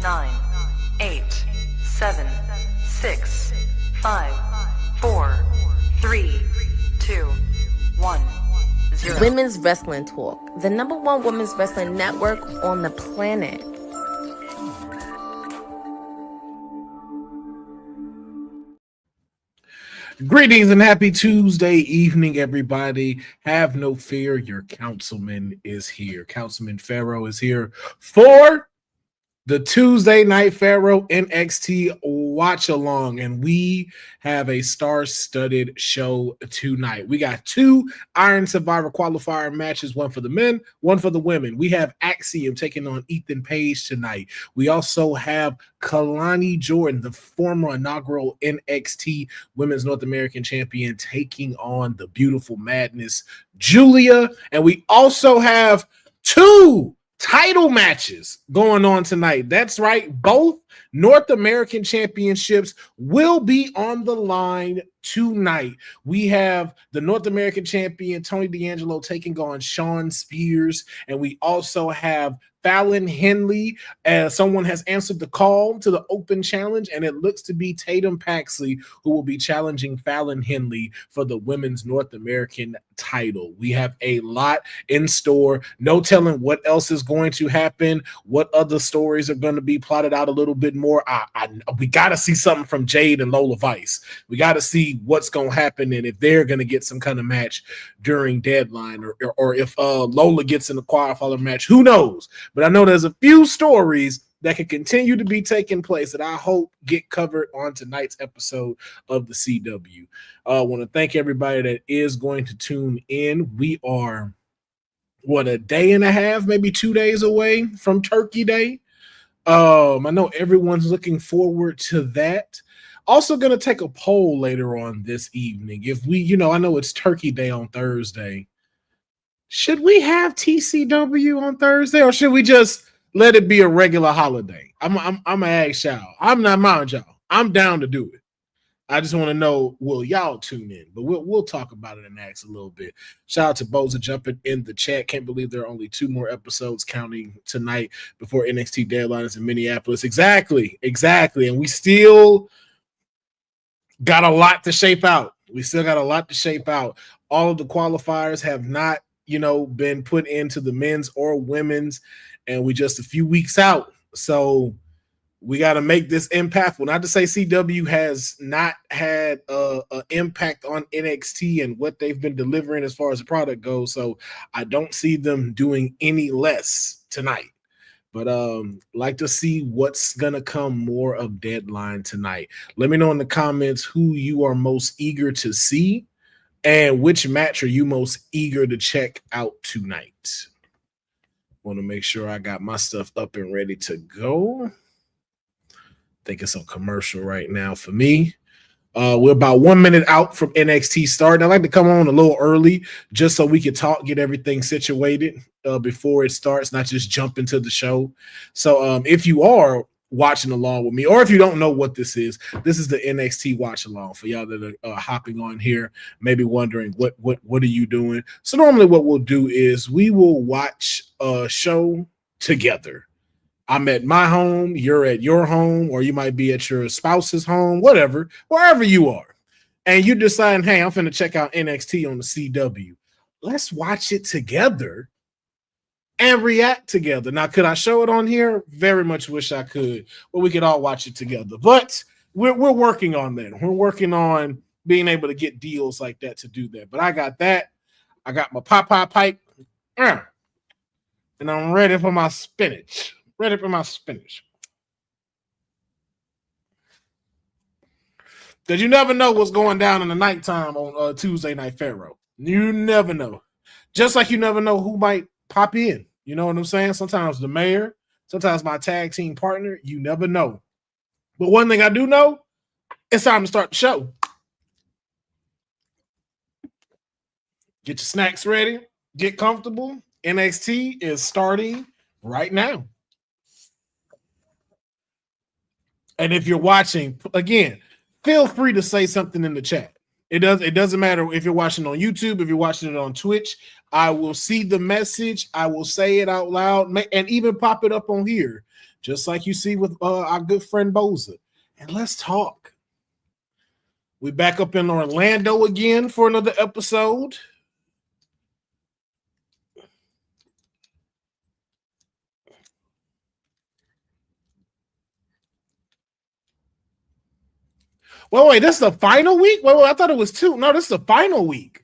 9, 8, 7, 6, 5, 4, 3, 2, 1, 0. Women's Wrestling Talk, the #1 women's wrestling network on the planet. Greetings and happy Tuesday evening, everybody. Have no fear, your councilman is here. Councilman Pharaoh is here for the Tuesday Night Pharaoh NXT watch along, and we have a star-studded show tonight. We got 2 Iron Survivor qualifier matches, one for the men, one for the women. We have Axiom taking on Ethan Page tonight. We also have Kalani Jordan, the former inaugural NXT Women's North American Champion, taking on the beautiful Madness Julia. And we also have 2 title matches going on tonight. That's right. Both North American championships will be on the line tonight. We have the North American champion Tony D'Angelo taking on Shawn Spears, and we also have Fallon Henley. Someone has answered the call to the open challenge, and it looks to be Tatum Paxley who will be challenging Fallon Henley for the women's North American title. We have a lot in store. No telling what else is going to happen, what other stories are going to be plotted out a little bit more. We got to see something from Jade and Lola Vice. We got to see what's going to happen and if they're going to get some kind of match during deadline, or if Lola gets in the qualifier match. Who knows? But I know there's a few stories that can continue to be taking place that I hope get covered on tonight's episode of the CW. I want to thank everybody that is going to tune in. We are, a day and a half, maybe 2 days away from Turkey Day. I know everyone's looking forward to that. Also going to take a poll later on this evening. If we, I know it's Turkey Day on Thursday. Should we have TCW on Thursday, or should we just let it be a regular holiday? I'm gonna ask y'all. I'm not mind y'all. I'm down to do it. I just want to know, will y'all tune in? But we'll talk about it and ask a little bit. Shout out to Boza jumping in the chat. Can't believe there are only 2 more episodes counting tonight before NXT deadline is in Minneapolis. Exactly. And we still got a lot to shape out. All of the qualifiers have not been put into the men's or women's, and we just a few weeks out. So we got to make this impactful. Not to say CW has not had an impact on NXT and what they've been delivering as far as the product goes. So I don't see them doing any less tonight. But like to see what's going to come more of deadline tonight. Let me know in the comments who you are most eager to see and which match are you most eager to check out tonight. Want to make sure I got my stuff up and ready to go. Think it's on commercial right now for me. We're about 1 minute out from NXT starting. I like to come on a little early just so we can talk, get everything situated before it starts, not just jump into the show. So if you are watching along with me, or if you don't know what this is the NXT watch along for y'all that are hopping on here, maybe wondering what are you doing. So normally what we'll do is we will watch a show together. I'm at my home, you're at your home, or you might be at your spouse's home, whatever, wherever you are. And you decide, hey, I'm finna check out NXT on the CW. Let's watch it together and react together. Now, could I show it on here? Very much wish I could, but we could all watch it together. But we're working on that. We're working on being able to get deals like that to do that. But I got that. I got my Popeye pipe, and I'm ready for my spinach. Because you never know what's going down in the nighttime on Tuesday Night Pharaoh. You never know. Just like you never know who might pop in. You know what I'm saying? Sometimes the mayor, sometimes my tag team partner, you never know. But one thing I do know, it's time to start the show. Get your snacks ready. Get comfortable. NXT is starting right now. And if you're watching, again, feel free to say something in the chat. It doesn't matter if you're watching on YouTube, if you're watching it on Twitch. I will see the message. I will say it out loud and even pop it up on here. just like you see with our good friend Boza. And let's talk. We back up in Orlando again for another episode. Wait, this is the final week? Wait, I thought it was 2. No, this is the final week.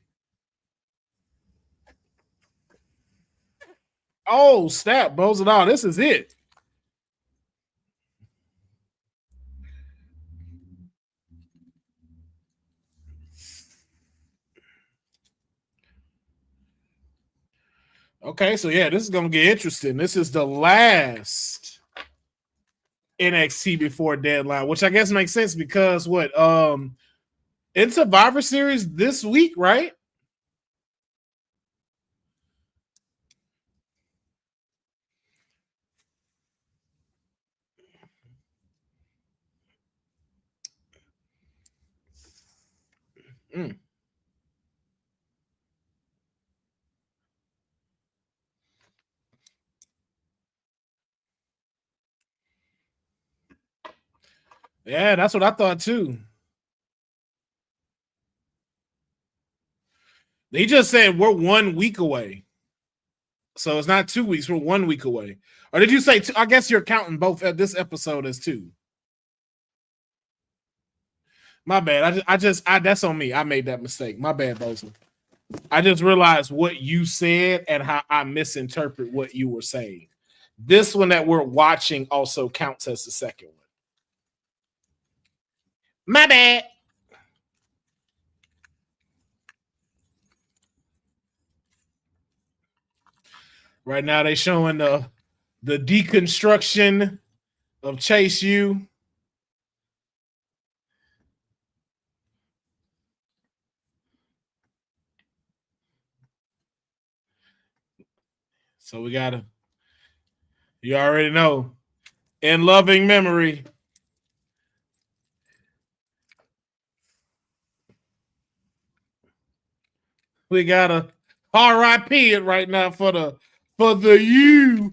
Oh, snap, Boza. This is it. Okay, so yeah, this is gonna get interesting. This is the last NXT before deadline, which I guess makes sense because what in Survivor Series this week, right? Mm. Yeah, that's what I thought too. They just said we're 1 week away. So it's not 2 weeks, we're 1 week away. Or did you say 2? I guess you're counting both at this episode as 2. My bad. I just that's on me. I made that mistake. My bad, Bosa. I just realized what you said and how I misinterpret what you were saying. This one that we're watching also counts as the second one. My bad. Right now they showing the deconstruction of Chase U. So we gotta, you already know, in loving memory. We gotta RIP it right now for the U.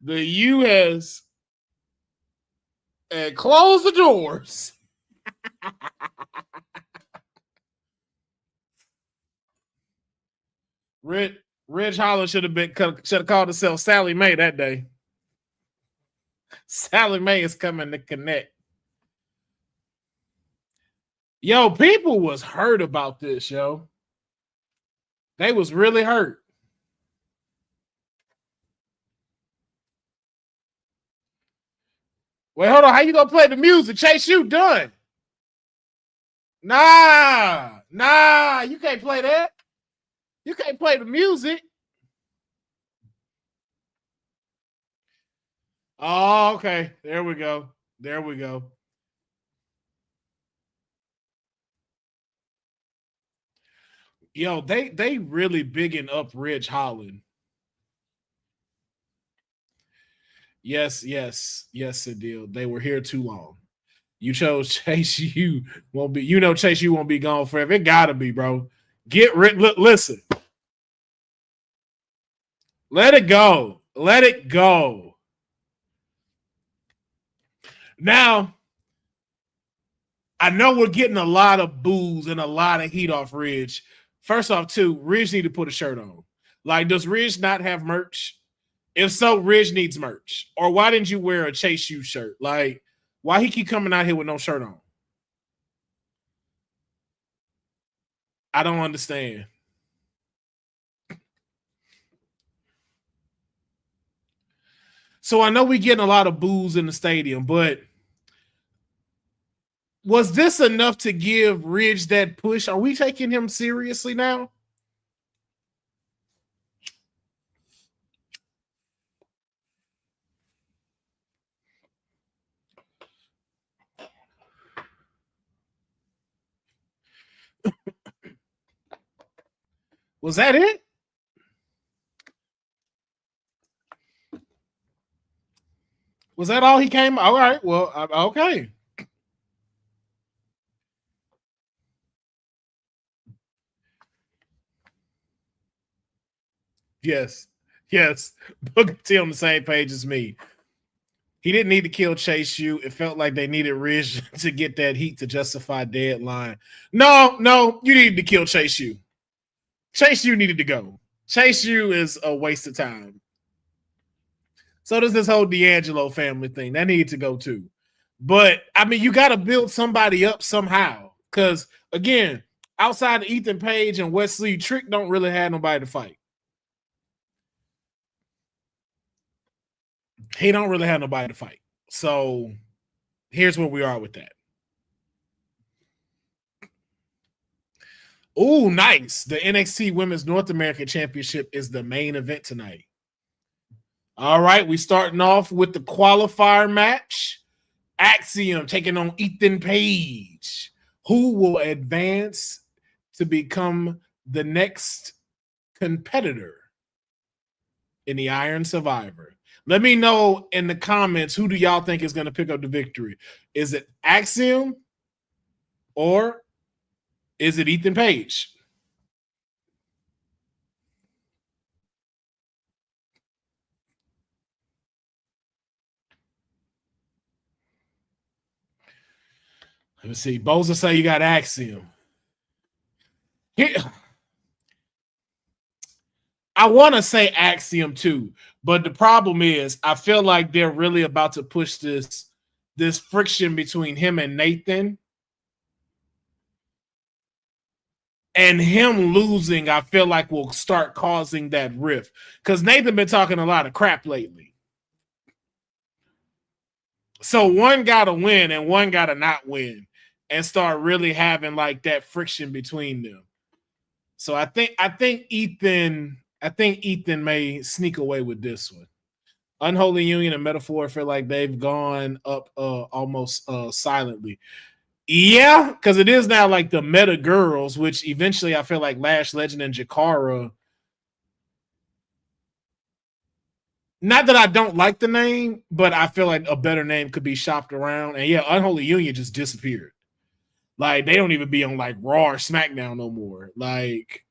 The U has closed the doors. Ridge Holland should have called herself Sally Mae that day. Sally Mae is coming to connect. Yo, people was hurt about this, yo. They was really hurt. Wait, hold on. How you gonna play the music? Chase U done. Nah, you can't play that. You can't play the music. Oh, okay. There we go. Yo, they really bigging up Ridge Holland. Yes, Cedil. They were here too long. You chose Chase U won't be. You know Chase U won't be gone forever. It gotta be, bro. Get rid. Listen. Let it go. Now, I know we're getting a lot of boos and a lot of heat off Ridge. First off, too, Ridge need to put a shirt on. Like, does Ridge not have merch? If so, Ridge needs merch. Or why didn't you wear a Chase U shirt? Like, why he keep coming out here with no shirt on? I don't understand. So I know we're getting a lot of boos in the stadium, but was this enough to give Ridge that push? Are we taking him seriously now? Was that it? Was that all he came? All right. Well, okay. Yes. Yes, Booker T on the same page as me. He didn't need to kill Chase U. It felt like they needed Ridge to get that heat to justify deadline. No, you needed to kill Chase U. Chase U needed to go. Chase U is a waste of time. So does this whole D'Angelo family thing. That needs to go too. But, I mean, you got to build somebody up somehow. Because, again, outside of Ethan Page and Wesley, Trick don't really have nobody to fight. He don't really have nobody to fight. So here's where we are with that. Oh, nice. The NXT Women's North American Championship is the main event tonight. All right, we starting off with the qualifier match. Axiom taking on Ethan Page. Who will advance to become the next competitor in the Iron Survivor? Let me know in the comments, who do y'all think is going to pick up the victory? Is it Axiom or is it Ethan Page? Let me see. Boza say you got Axiom. I want to say Axiom too, but the problem is I feel like they're really about to push this friction between him and Nathan. And him losing, I feel like, will start causing that rift. Because Nathan been talking a lot of crap lately. So one got to win and one got to not win and start really having like that friction between them. So I think Ethan may sneak away with this one. Unholy Union and Metaphor feel like they've gone up almost silently. Yeah, because it is now like the Meta Girls, which eventually I feel like Lash Legend and Jakara. Not that I don't like the name, but I feel like a better name could be shopped around. And yeah, Unholy Union just disappeared. Like, they don't even be on like Raw or SmackDown no more. Like,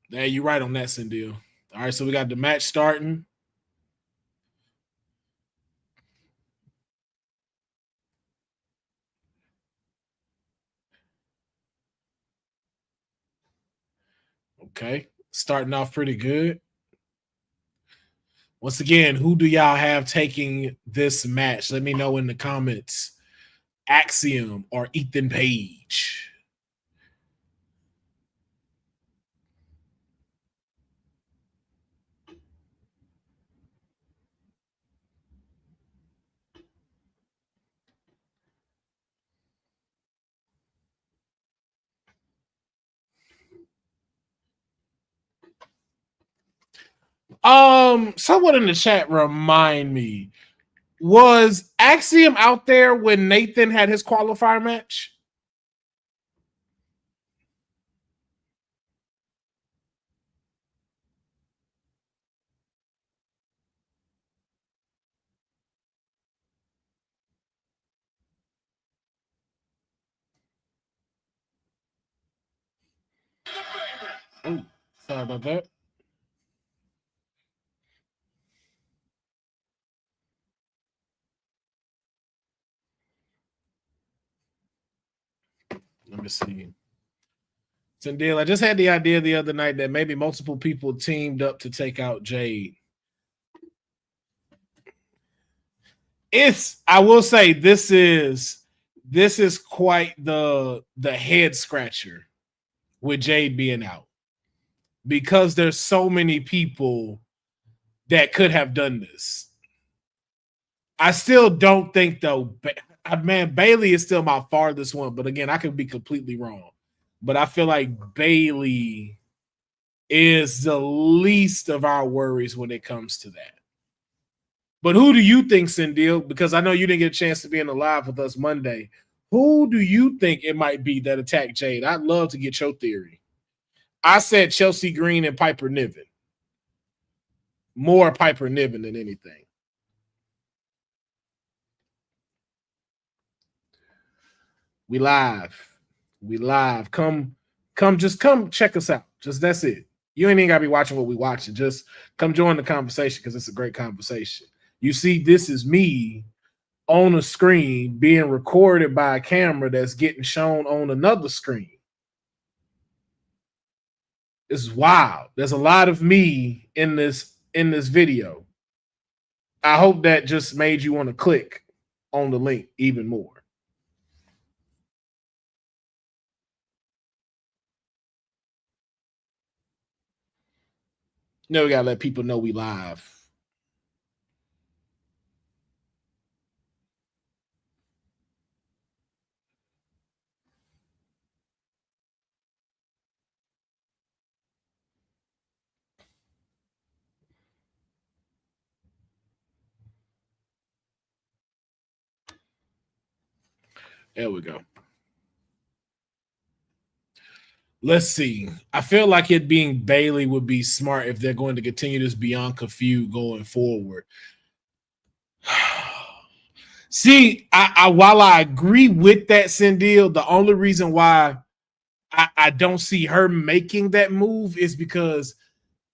yeah, you're right on that, Cindil. All right, so we got the match starting. Okay, starting off pretty good. Once again, who do y'all have taking this match? Let me know in the comments. Axiom or Ethan Page? Someone in the chat remind me, was Axiom out there when Nathan had his qualifier match? Oh, sorry about that. Let me see. Deal. I just had the idea the other night that maybe multiple people teamed up to take out Jade. I will say this is quite the head scratcher with Jade being out, because there's so many people that could have done this. I still don't think, though, man, Bailey is still my farthest one, but again, I could be completely wrong. But I feel like Bailey is the least of our worries when it comes to that. But who do you think, Cindil? Because I know you didn't get a chance to be in the live with us Monday. Who do you think it might be that attacked Jade? I'd love to get your theory. I said Chelsea Green and Piper Niven. More Piper Niven than anything. We live. Come check us out. Just that's it. You ain't even gotta be watching what we watching. Just come join the conversation because it's a great conversation. You see, this is me on a screen being recorded by a camera that's getting shown on another screen. This is wild. There's a lot of me in this video. I hope that just made you want to click on the link even more. No, we gotta let people know we live. There we go. Let's see. I feel like it being Bailey would be smart if they're going to continue this Bianca feud going forward. See, I while I agree with that, Cendille, the only reason why I don't see her making that move is because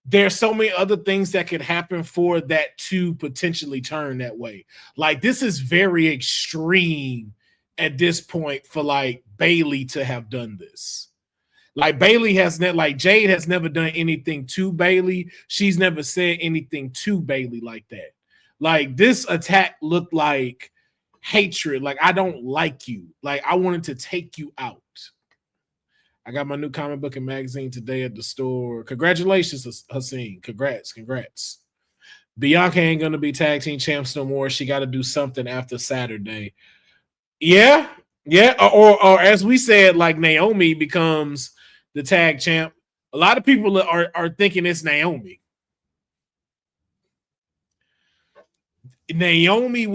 there's so many other things that could happen for that to potentially turn that way. Like, this is very extreme at this point for like Bailey to have done this. Like, Bailey has like Jade has never done anything to Bailey. She's never said anything to Bailey like that. Like, this attack looked like hatred. Like, I don't like you. Like, I wanted to take you out. I got my new comic book and magazine today at the store. Congratulations, Haseen. Congrats. Bianca ain't going to be tag team champs no more. She got to do something after Saturday. Yeah. Or as we said, like, Naomi becomes the tag champ. A lot of people are thinking it's Naomi. Naomi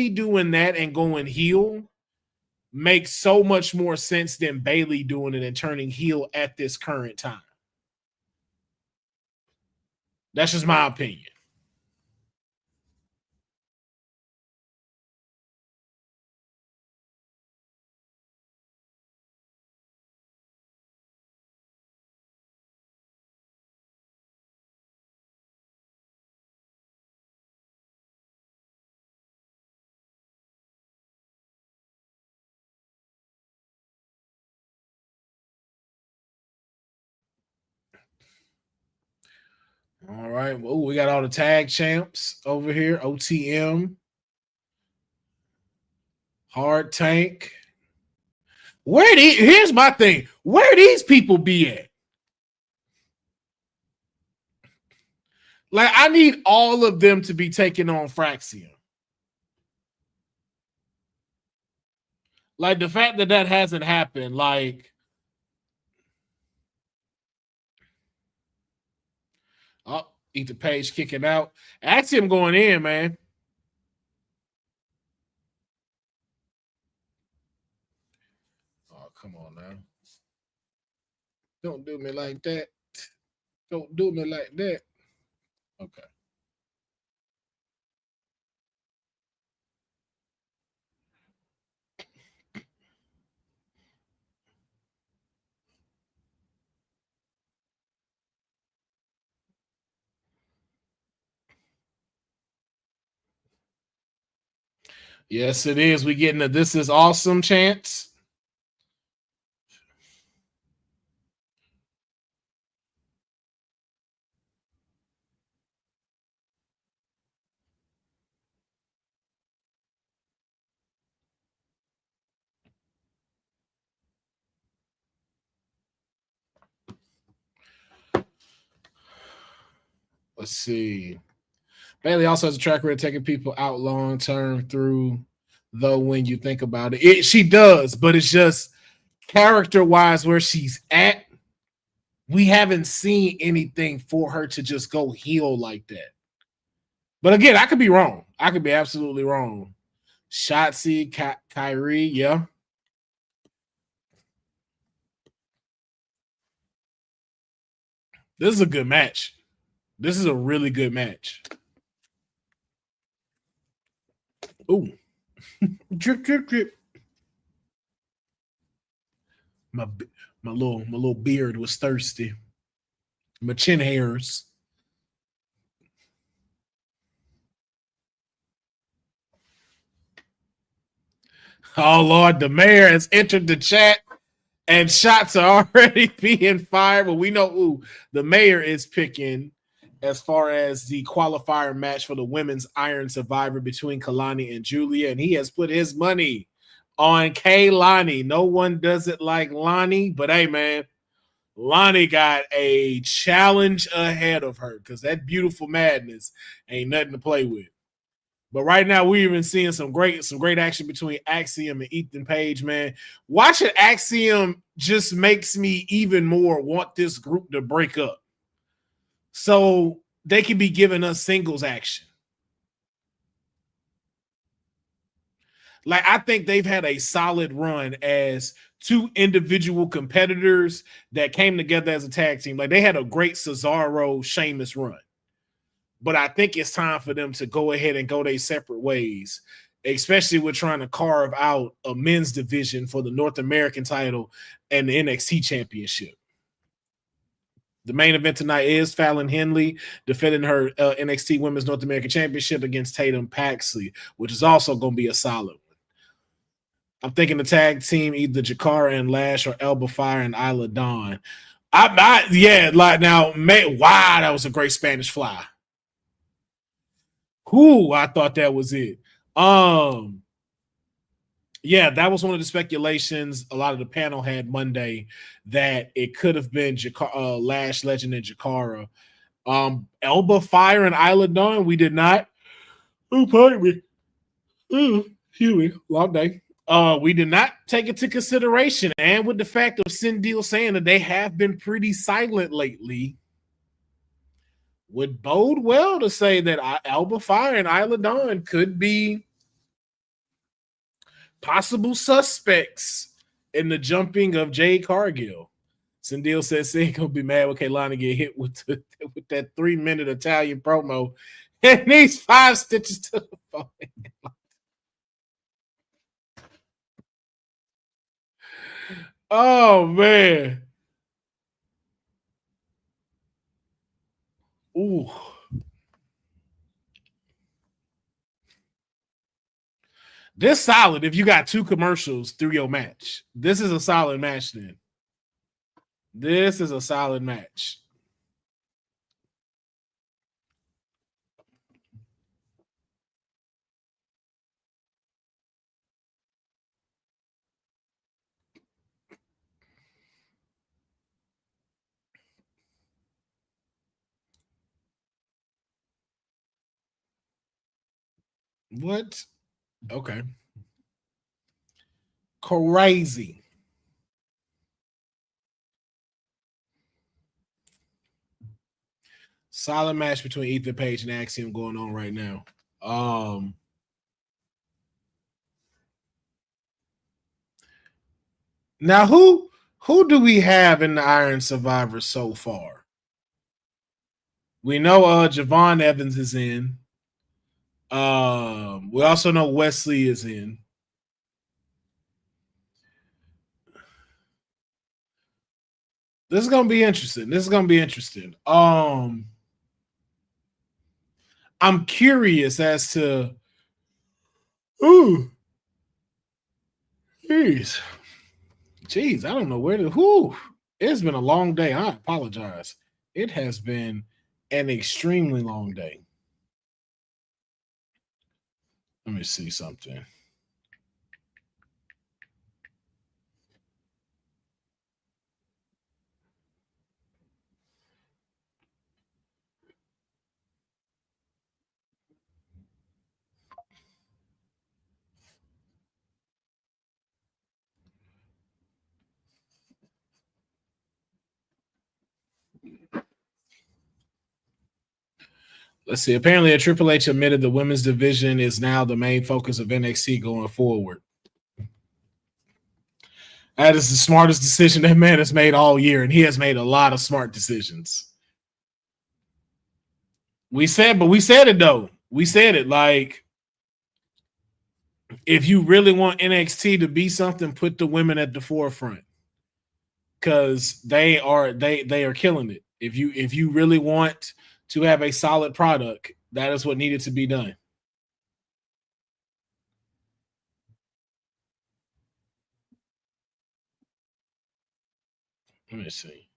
doing that and going heel makes so much more sense than Bailey doing it and turning heel at this current time. That's just my opinion. All right. Well, we got all the tag champs over here. OTM. Hard Tank. Here's my thing. Where these people be at? Like, I need all of them to be taking on Fraxium. Like, the fact that hasn't happened, like, oh, Ethan Page kicking out. Axiom going in, man. Oh, come on now. Don't do me like that. Don't do me like that. Okay. Yes, it is. We getting a "This is awesome" chance. Let's see. Bailey also has a track record taking people out long term through, though, when you think about it. She does, but it's just character wise where she's at. We haven't seen anything for her to just go heel like that. But again, I could be wrong. I could be absolutely wrong. Shotzi, Kyrie, yeah. This is a good match. This is a really good match. Ooh. Drip. My little beard was thirsty. My chin hairs. Oh, Lord, the mayor has entered the chat and shots are already being fired. But we know who the mayor is picking as far as the qualifier match for the women's Iron Survivor between Kalani and Julia. And he has put his money on Kaylani. No one does it like Lonnie, but hey, man, Lonnie got a challenge ahead of her because that beautiful madness ain't nothing to play with. But right now, we're even seeing some great action between Axiom and Ethan Page, man. Watching Axiom just makes me even more want this group to break up so they can be giving us singles action. Like, I think they've had a solid run as two individual competitors that came together as a tag team. Like, they had a great Cesaro-Sheamus run. But I think it's time for them to go ahead and go their separate ways, especially with trying to carve out a men's division for the North American title and the NXT championship. The main event tonight is Fallon Henley defending her NXT Women's North American Championship against Tatum Paxley, which is also going to be a solid one. I'm thinking the tag team, either Jakara and Lash or Elba Fire and Isla Dawn. Wow, that was a great Spanish fly. Ooh, I thought that was it. Yeah, that was one of the speculations a lot of the panel had Monday that it could have been Lash Legend and Jakara. Elba Fire and Isla Dawn, we did not. Oh, pardon me. Excuse me. Long day. We did not take it to consideration. And with the fact of Cindy saying that they have been pretty silent lately, would bode well to say that Elba Fire and Isla Dawn could be possible suspects in the jumping of Jade Cargill. Sindel says he ain't gonna be mad when Kaylani get hit with that 3-minute Italian promo and needs 5 stitches to the phone. Oh man. Ooh. This solid if you got 2 commercials through your match. This is a solid match then. This is a solid match. What? Okay. Crazy. Solid match between Ethan Page and Axiom going on right now. Now who do we have in the Iron Survivor so far? We know Javon Evans is in. We also know Wesley is in. This is gonna be interesting. I'm curious as to jeez, I don't know where to it's been a long day. I apologize. It has been an extremely long day. Let me see something. Let's see. Apparently, a Triple H admitted the women's division is now the main focus of NXT going forward. That is the smartest decision that man has made all year, and he has made a lot of smart decisions. We said it though. We said it like, if you really want NXT to be something, put the women at the forefront because they are killing it. If you really want to have a solid product, that is what needed to be done. Let me see.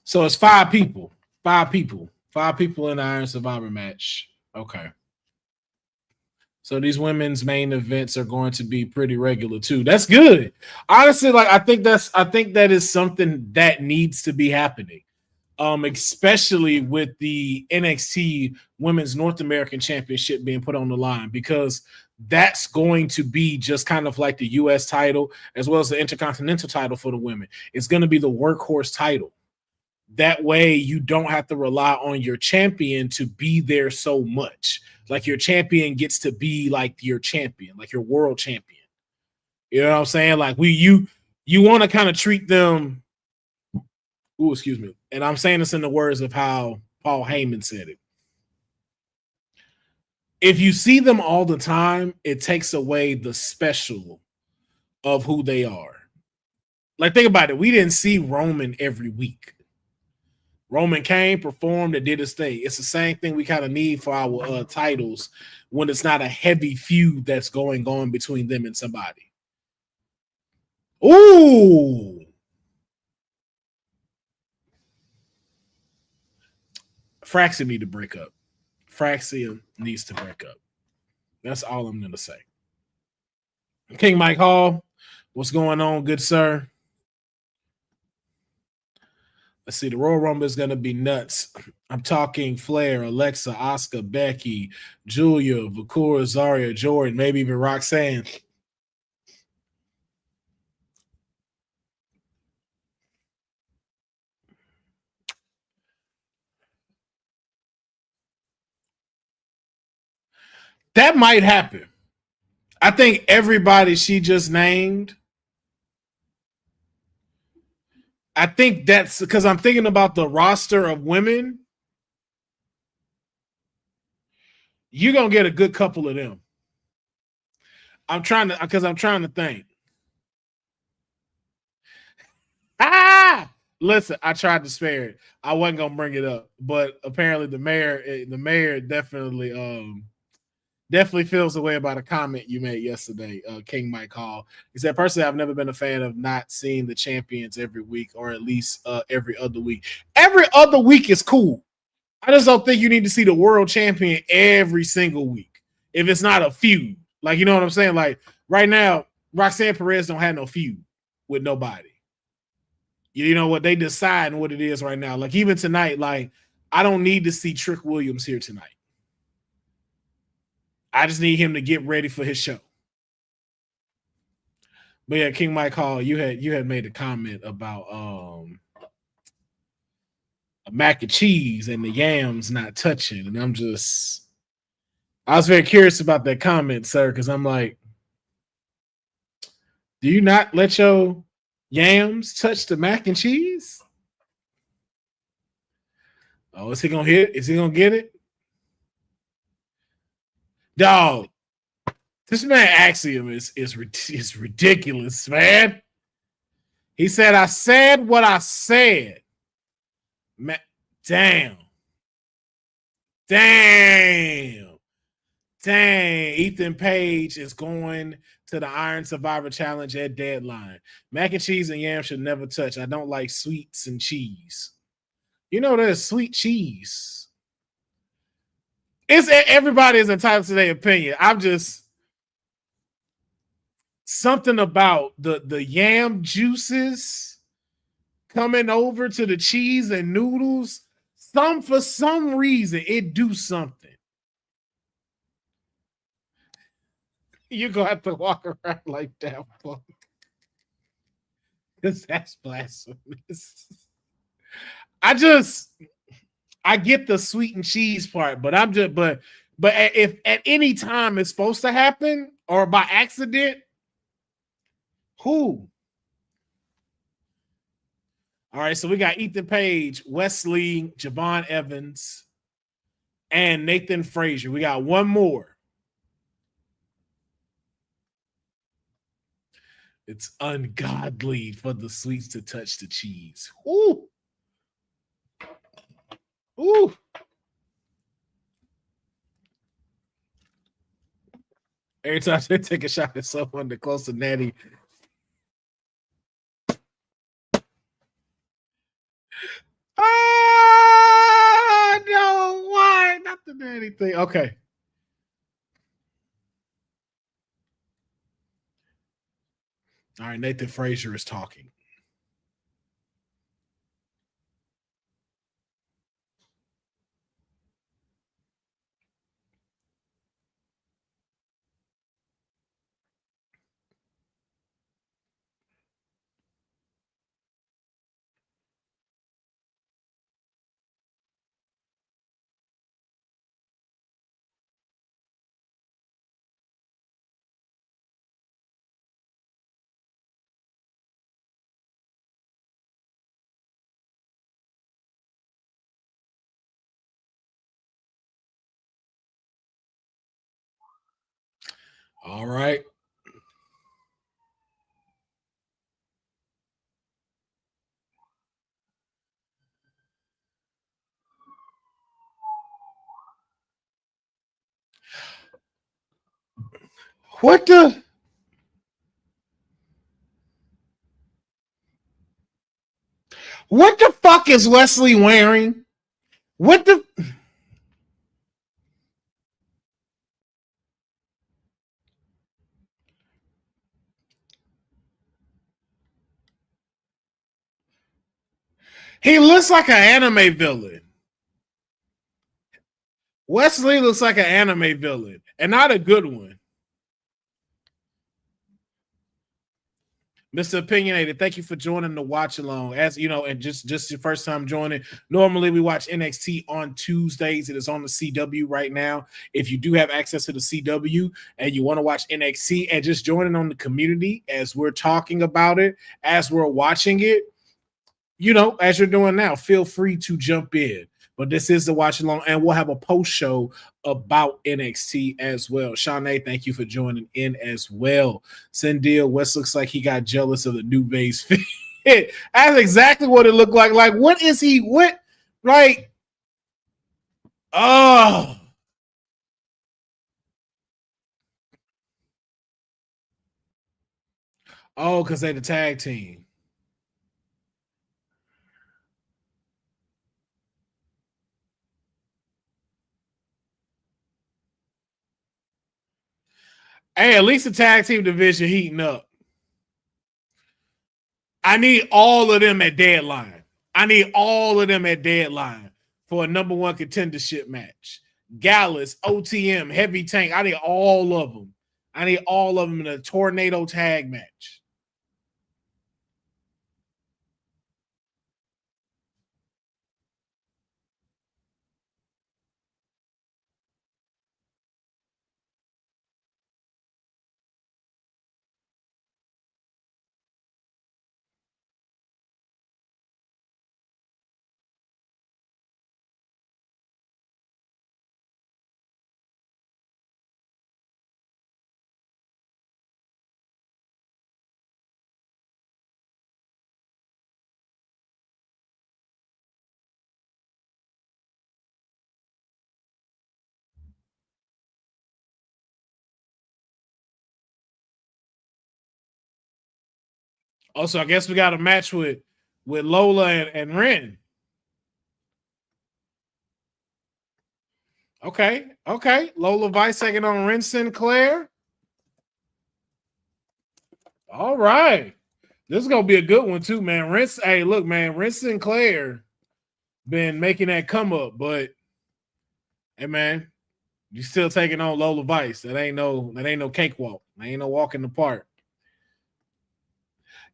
So it's 5 people. 5 people. 5 people in the Iron Survivor match. Okay. So these women's main events are going to be pretty regular too. That's good. Honestly, like I think that is something that needs to be happening. Especially with the NXT Women's North American Championship being put on the line, because that's going to be just kind of like the US title as well as the Intercontinental title for the women. It's going to be the workhorse title. That way you don't have to rely on your champion to be there so much. Like your champion gets to be like your champion, like your world champion. You know what I'm saying? Like you want to kind of treat them. Ooh, excuse me. And I'm saying this in the words of how Paul Heyman said it. If you see them all the time, it takes away the special of who they are. Like, think about it. We didn't see Roman every week. Roman came, performed, and did his thing. It's the same thing we kind of need for our titles when it's not a heavy feud that's going on between them and somebody. Ooh. Fraxium need to break up. Fraxium needs to break up. That's all I'm going to say. King Mike Hall, what's going on, good sir? Let's see. The Royal Rumble is going to be nuts. I'm talking Flair, Alexa, Asuka, Becky, Julia, Vakura, Zarya, Jordan, maybe even Roxanne. That might happen. I think everybody she just named, I think that's because I'm thinking about the roster of women. You're going to get a good couple of them. I'm trying to think. Listen, I tried to spare it. I wasn't going to bring it up, but apparently the mayor definitely feels the way about a comment you made yesterday, King Mike Hall. He said, personally, I've never been a fan of not seeing the champions every week, or at least every other week. Every other week is cool. I just don't think you need to see the world champion every single week if it's not a feud. Like, you know what I'm saying? Like, right now, Roxanne Perez don't have no feud with nobody. You know what? They decide what it is right now. Like, even tonight, like, I don't need to see Trick Williams here tonight. I just need him to get ready for his show. But yeah, King Mike Hall, you had made a comment about mac and cheese and the yams not touching, and I was very curious about that comment, sir, because I'm like, do you not let your yams touch the mac and cheese? Oh, is he gonna hit it? Is he gonna get it? Dog, this man Axiom is ridiculous, man. He said, I said what I said. Man, damn. Ethan Page is going to the Iron Survivor Challenge at deadline. Mac and cheese and yam should never touch. I don't like sweets and cheese. You know, there's sweet cheese. Everybody is entitled to their opinion. I'm just something about the yam juices coming over to the cheese and noodles. For some reason, it do something. You're gonna have to walk around like that, because that's blasphemous. I get the sweet and cheese part, but if at any time it's supposed to happen or by accident, who? All right, so we got Ethan Page, Wesley, Javon Evans, and Nathan Frazier. We got one more. It's ungodly for the sweets to touch the cheese. Ooh. Ooh. Every time they take a shot at someone to close to Natty. Ah, no, why? Not the Natty thing. Okay. All right, Nathan Frazier is talking. All right. What the? What the fuck is Wesley wearing? What the? He looks like an anime villain. Wesley looks like an anime villain, and not a good one. Mr. Opinionated, thank you for joining the watch along. As you know, and just your first time joining. Normally, we watch NXT on Tuesdays. It is on the CW right now. If you do have access to the CW and you want to watch NXT and just joining on the community as we're talking about it, as we're watching it, you know, as you're doing now, feel free to jump in. But this is the watch along, and we'll have a post show about NXT as well. Shawnee, thank you for joining in as well. Cyndia, West looks like he got jealous of the New Bay's fit. That's exactly what it looked like. Like, what is he? What? Like, oh. Oh, because they're the tag team. Hey, at least the tag team division heating up. I need all of them at deadline. I need all of them at deadline for a number one contendership match. Gallus, OTM, Heavy Tank. I need all of them. I need all of them in a tornado tag match. Also, I guess we got a match with Lola and Ren. Okay. Lola Vice taking on Ren Sinclair. All right. This is gonna be a good one too, man. Hey, look, man, Ren Sinclair been making that come up, but hey, man, you still taking on Lola Vice. That ain't no cakewalk. That ain't no walk in the park.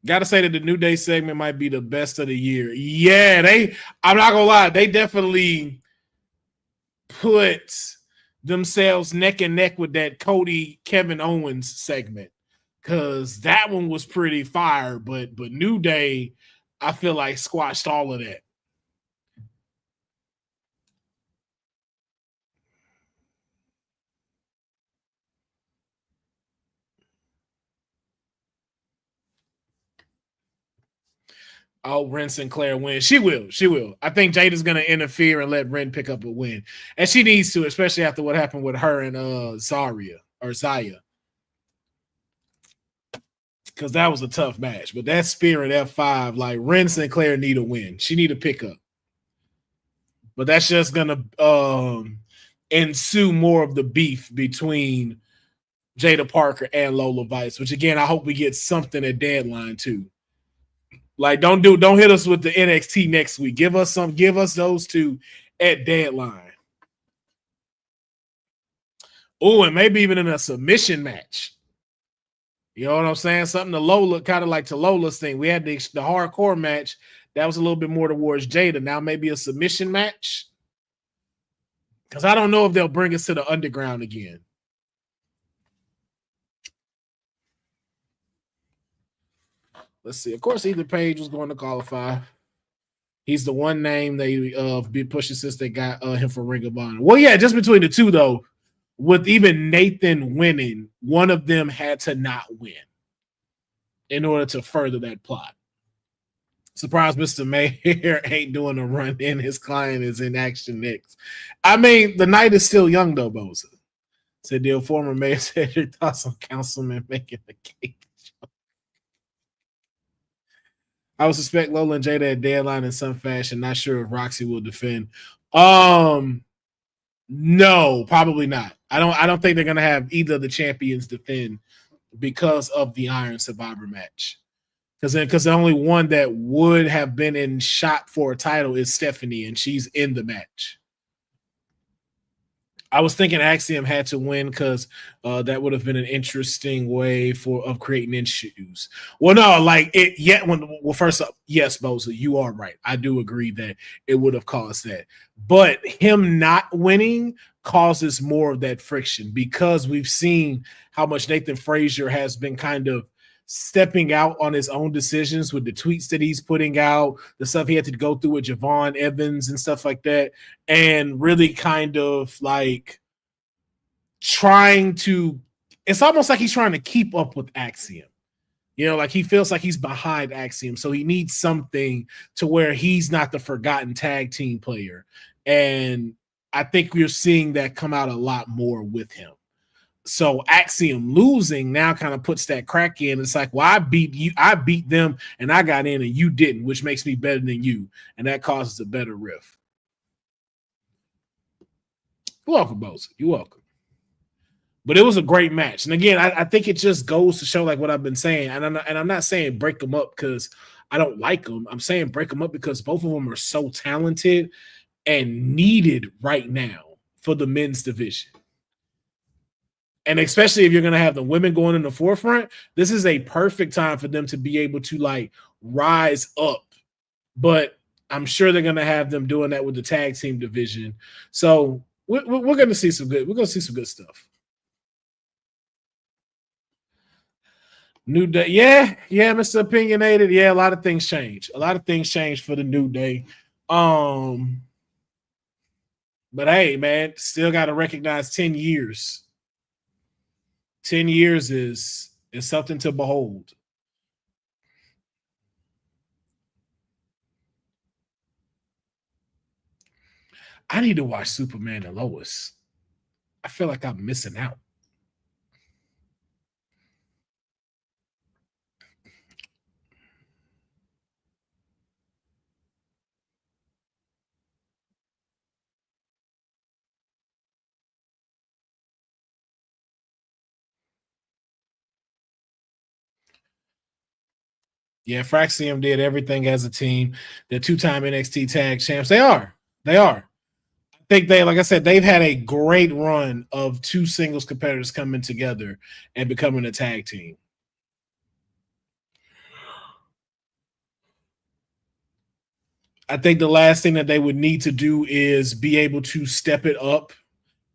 Gotta say that the New Day segment might be the best of the year. Yeah, I'm not gonna lie, they definitely put themselves neck and neck with that Cody Kevin Owens segment, because that one was pretty fire. But New Day, I feel like squashed all of that. Oh, Ren Sinclair wins. She will. She will. I think Jada's going to interfere and let Ren pick up a win. And she needs to, especially after what happened with her and Zaya. Because that was a tough match. But that spear at F5, like Ren Sinclair need a win. She need a pickup. But that's just going to ensue more of the beef between Jada Parker and Lola Vice, which, again, I hope we get something at Deadline, too. Like, don't hit us with the NXT next week. Give us those two at Deadline. Oh, and maybe even in a submission match. You know what I'm saying? Something to Lola, kind of like to Lola's thing. We had the hardcore match. That was a little bit more towards Jada. Now maybe a submission match. Because I don't know if they'll bring us to the underground again. Let's see. Of course, Ethan Page was going to qualify. He's the one name they been pushing since they got him for Ring of Honor. Well, yeah, just between the two, though, with even Nathan winning, one of them had to not win in order to further that plot. Surprised Mr. Mayor ain't doing a run in. His client is in action next. I mean, the night is still young, though, Boza. Said the former mayor said your thoughts on Councilman making the cake. I would suspect Lola and Jada at Deadline in some fashion. Not sure if Roxy will defend. No, probably not. I don't think they're gonna have either of the champions defend because of the Iron Survivor match. Because the only one that would have been in shot for a title is Stephanie, and she's in the match. I was thinking Axiom had to win because that would have been an interesting way of creating issues. Well, no, like it yet first up, yes, Boza, you are right. I do agree that it would have caused that. But him not winning causes more of that friction because we've seen how much Nathan Frazier has been kind of stepping out on his own decisions with the tweets that he's putting out, the stuff he had to go through with Javon Evans and stuff like that, and really kind of like it's almost like he's trying to keep up with Axiom. You know, like he feels like he's behind Axiom, so he needs something to where he's not the forgotten tag team player. And I think we're seeing that come out a lot more with him. So Axiom losing now kind of puts that crack in. It's like, well, I beat them and I got in and you didn't, which makes me better than you. And that causes a better riff. You're welcome, Bosa. You're welcome. But it was a great match. And again, I think it just goes to show like what I've been saying. And I'm not saying break them up because I don't like them. I'm saying break them up because both of them are so talented and needed right now for the men's division. And especially if you're going to have the women going in the forefront, this is a perfect time for them to be able to like rise up. But I'm sure they're going to have them doing that with the tag team division. So we're going to see some good. We're going to see some good stuff. New Day, yeah, Mr. Opinionated. Yeah, a lot of things change. A lot of things change for the New Day. But hey, man, still got to recognize 10 years. 10 years is something to behold. I need to watch Superman and Lois. I feel like I'm missing out. Yeah, Fraxium did everything as a team. They're two-time NXT tag champs. They are. I think like I said, they've had a great run of two singles competitors coming together and becoming a tag team. I think the last thing that they would need to do is be able to step it up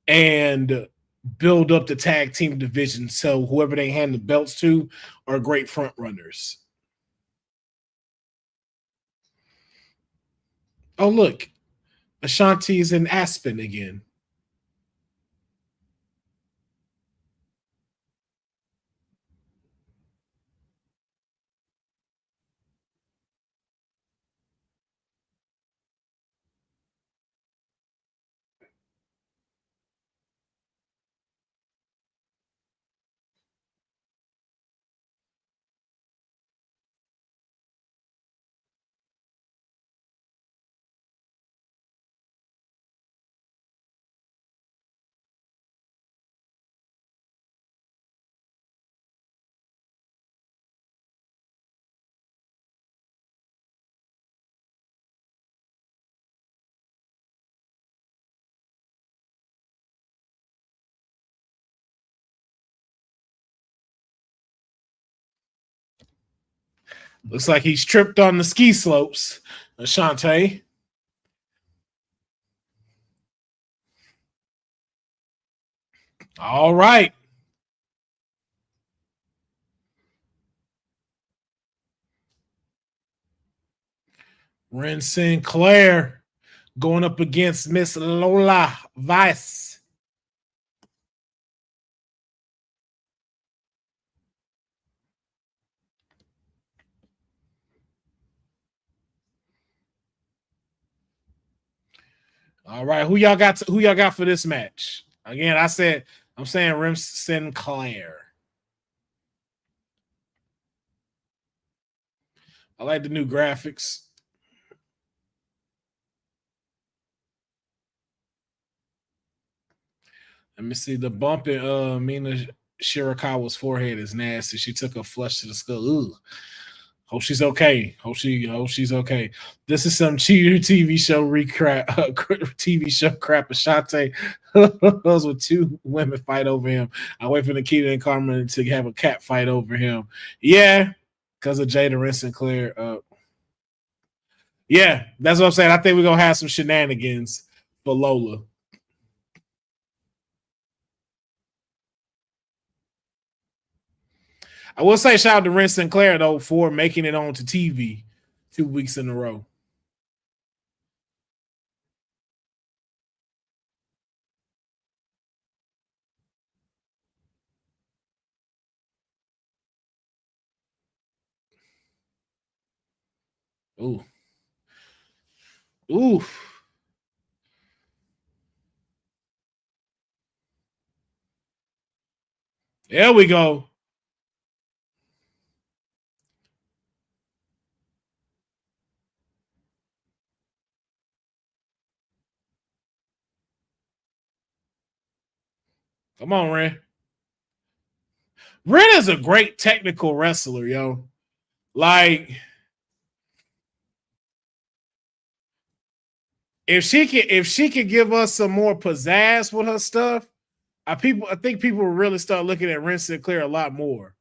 and build up the tag team division. So whoever they hand the belts to are great front runners. Oh, look. Ashanti's in Aspen again. Looks like he's tripped on the ski slopes, Ashante. All right. Ren Sinclair going up against Miss Lola Vice. All right, who y'all got? Who y'all got for this match? Again, I'm saying Ren Sinclair. I like the new graphics. Let me see. The bump in Mina Shirakawa's forehead is nasty. She took a flush to the skull. Ooh. Hope she's okay. Hope she's okay. This is some cheater TV show TV show crap. Ashante those with two women fight over him. I wait for Nikita and Carmen to have a cat fight over him. Yeah, because of Jada and Sinclair. Yeah, that's what I'm saying. I think we're gonna have some shenanigans for Lola. I will say shout out to Ren Sinclair though for making it onto TV 2 weeks in a row. Ooh. Ooh. There we go. Come on, Ren. Ren is a great technical wrestler, yo. Like, if she could give us some more pizzazz with her stuff, I think people will really start looking at Ren Sinclair a lot more.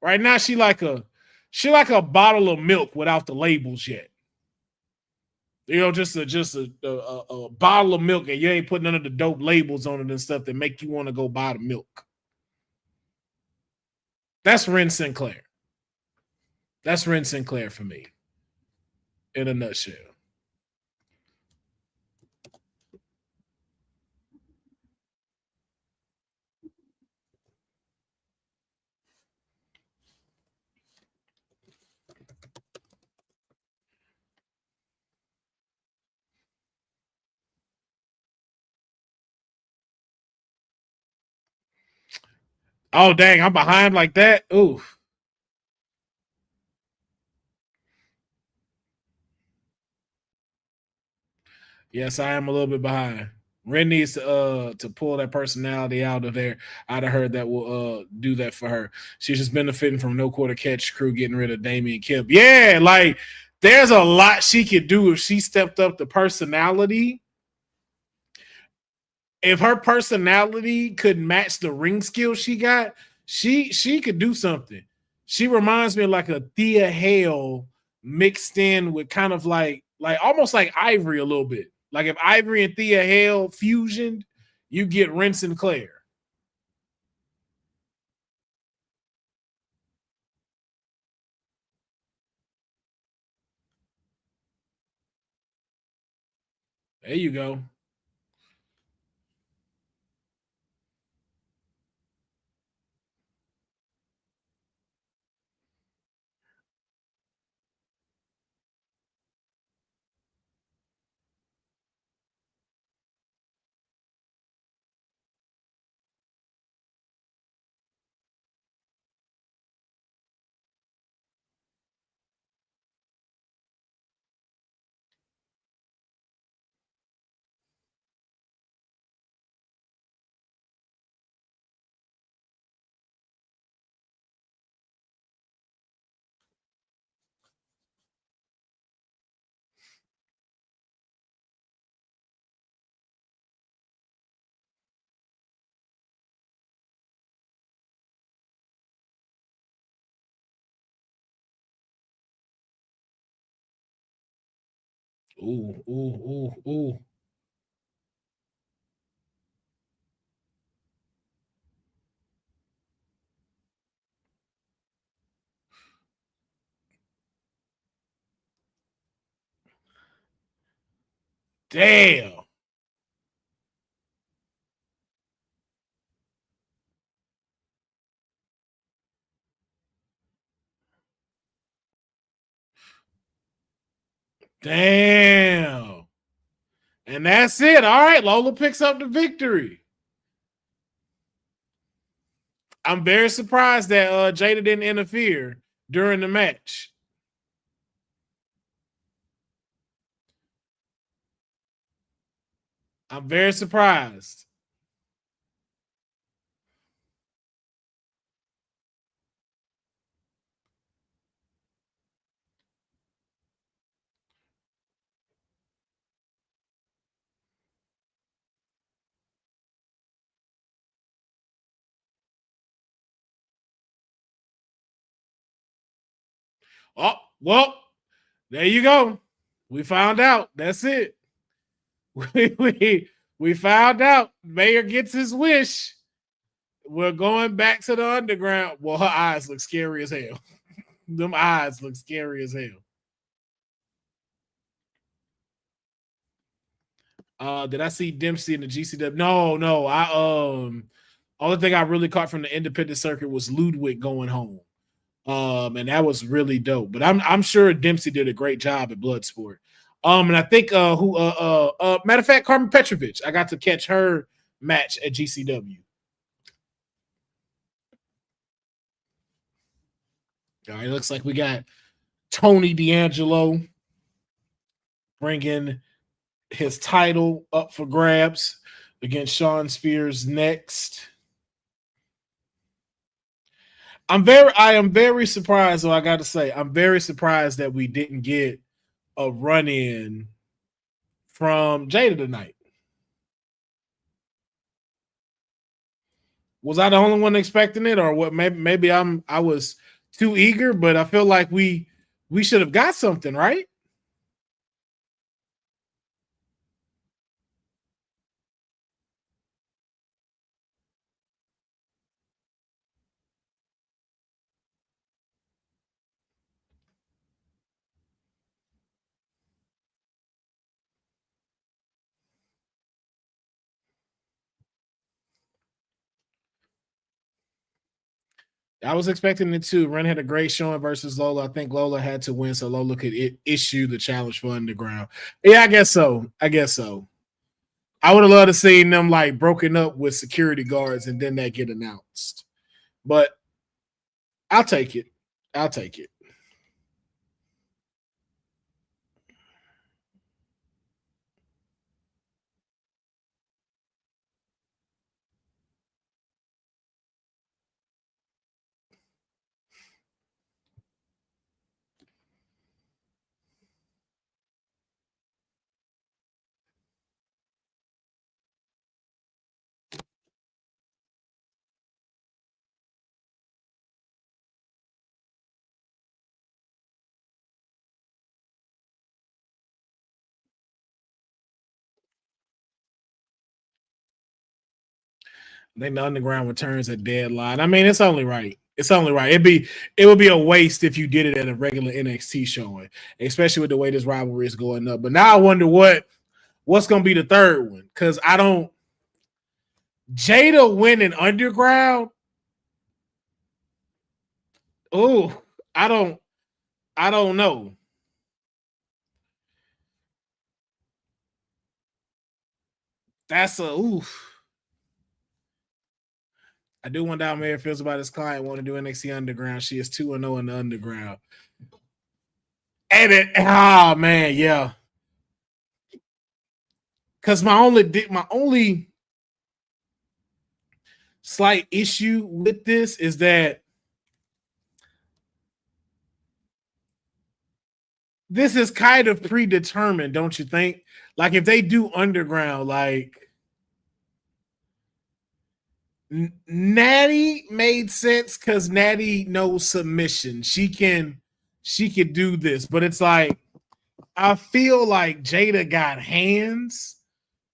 Right now, she like a bottle of milk without the labels yet. You know, just a bottle of milk, and you ain't putting none of the dope labels on it and stuff that make you want to go buy the milk. That's Ren Sinclair. That's Ren Sinclair for me, in a nutshell. Oh dang, I'm behind like that. Ooh. Yes, I am a little bit behind. Ren needs to pull that personality out of her that will do that for her. She's just benefiting from no quarter catch crew getting rid of Damian Kemp. Yeah, like there's a lot she could do if she stepped up the personality. If her personality could match the ring skill she got, she could do something. She reminds me of like a Thea Hale mixed in with kind of like almost like Ivory a little bit. Like if Ivory and Thea Hale fusioned, you get Ren Sinclair. There you go. Ooh, ooh, ooh, ooh. Damn. Damn. And that's it. All right. Lola picks up the victory. I'm very surprised that Jada didn't interfere during the match. I'm very surprised. Oh, well, there you go. We found out. That's it. We found out. Mayor gets his wish. We're going back to the underground. Well, her eyes look scary as hell. Them eyes look scary as hell. Did I see Dempsey in the GCW? No. Only thing I really caught from the independent circuit was Ludwig going home. And that was really dope. But I'm sure Dempsey did a great job at Bloodsport. And I think matter of fact, Carmen Petrovich, I got to catch her match at GCW. All right, looks like we got Tony D'Angelo bringing his title up for grabs against Shawn Spears next. I am very surprised, though. I got to say, I'm very surprised that we didn't get a run in from Jada tonight. Was I the only one expecting it, or what? Maybe I was too eager, but I feel like we should have got something, right? I was expecting it too. Ren had a great showing versus Lola. I think Lola had to win so Lola could issue the challenge for Underground. Yeah, I guess so. I would have loved to seen them like broken up with security guards and then that get announced. But I'll take it. I'll take it. I think the Underground returns at deadline. I mean, it's only right. It's only right. It would be a waste if you did it at a regular NXT showing, especially with the way this rivalry is going up. But now I wonder what what's gonna be the third one? Because I don't. Jada winning underground. Oh, I don't. I don't know. That's a oof. I do wonder how Mary feels about his client want to do NXT Underground. She is 2-0 in the Underground. And man, yeah. Because my only slight issue with this is that this is kind of predetermined, don't you think? Like if they do Underground, like Natty made sense because Natty knows submission. She could do this, but it's like I feel like Jada got hands,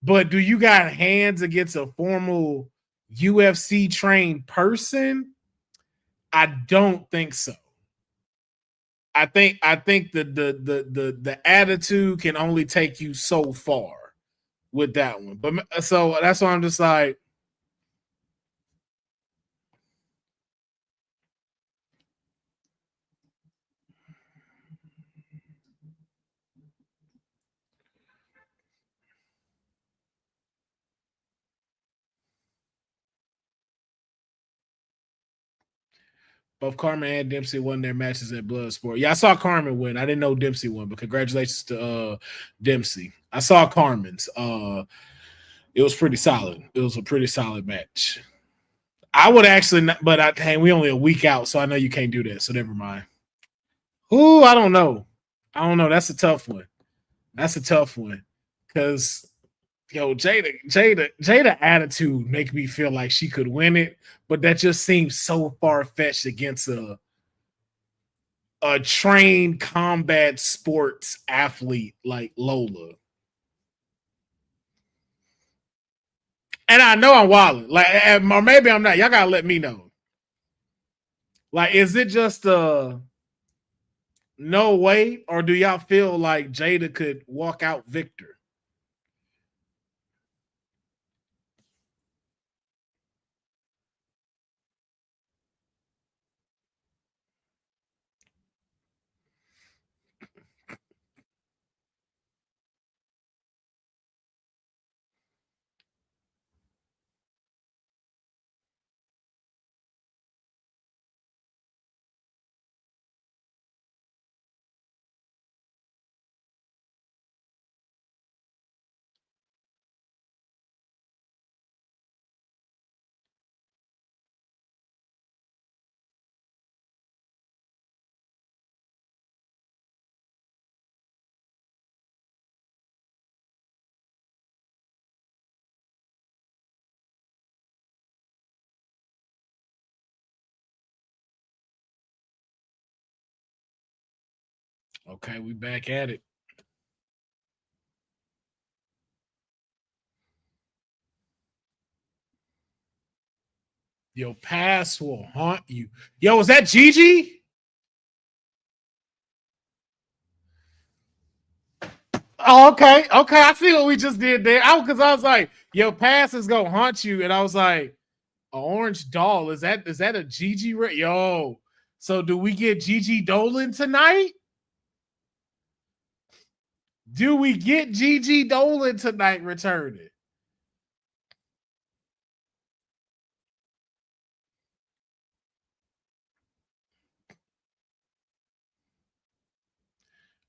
but do you got hands against a formal UFC trained person? I don't think so. I think the attitude can only take you so far with that one. But so that's why I'm just like, both Carmen and Dempsey won their matches at Bloodsport. Yeah, I saw Carmen win. I didn't know Dempsey won, but congratulations to Dempsey. I saw Carmen's. It was pretty solid. It was a pretty solid match. I would actually, not, but we only a week out, so I know you can't do that. So never mind. Ooh, I don't know. That's a tough one. That's a tough one because Jada attitude make me feel like she could win it, but that just seems so far fetched against a trained combat sports athlete like Lola. And I know I'm wilding, like, or maybe I'm not. Y'all gotta let me know. Like, is it just no way, or do y'all feel like Jada could walk out victor? Okay, we back at it. Your past will haunt you. Yo, was that Gigi? Oh, okay. Okay. I see what we just did there. Because I was like, your past is gonna haunt you. And I was like, an orange doll. Is that a Gigi? Yo. So do we get Gigi Dolan tonight? Do we get Gigi Dolan tonight returning?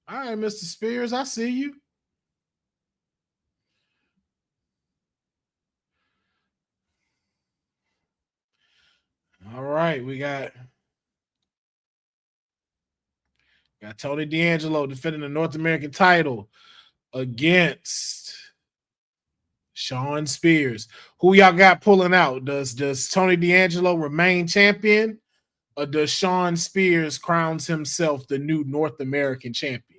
All right, Mr. Spears, I see you. All right, we got Tony D'Angelo defending the North American title against Sean Spears. Who y'all got pulling out? Does Tony D'Angelo remain champion, or does Sean Spears crowns himself the new North American champion?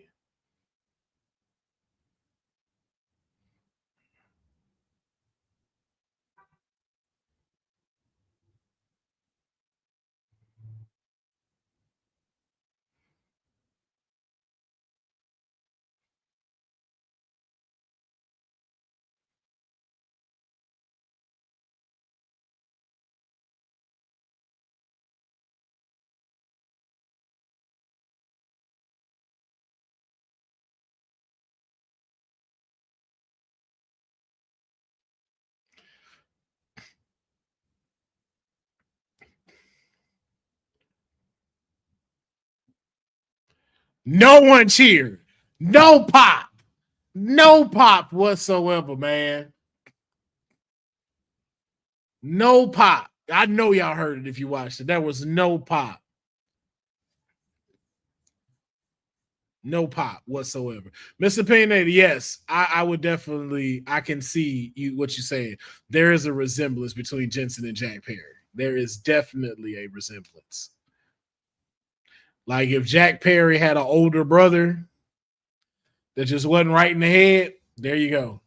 No one cheered. No pop. No pop whatsoever, man. No pop. I know y'all heard it if you watched it. There was no pop. No pop whatsoever. Mr. Pineda, yes, I would definitely, I can see what you're saying. There is a resemblance between Jensen and Jack Perry. There is definitely a resemblance. Like if Jack Perry had an older brother that just wasn't right in the head, there you go.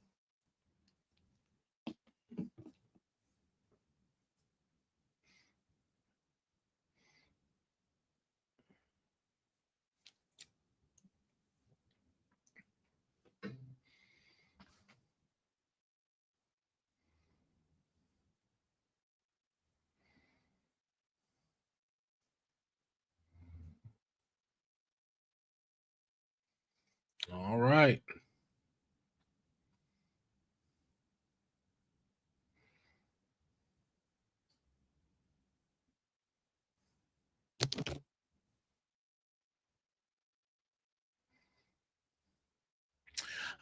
All right.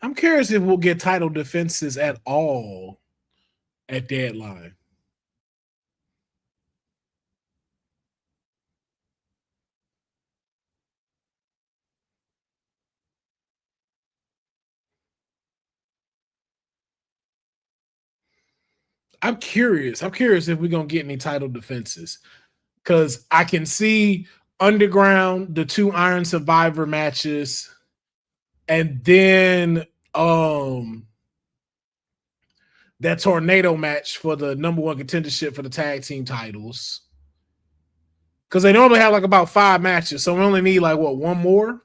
I'm curious if we'll get title defenses at all at deadline. I'm curious. I'm curious if we're gonna get any title defenses. Because I can see Underground, the 2 Iron Survivor matches, and then that tornado match for the number 1 contendership for the tag team titles. Because they normally have like about 5 matches, so we only need like what, 1 more?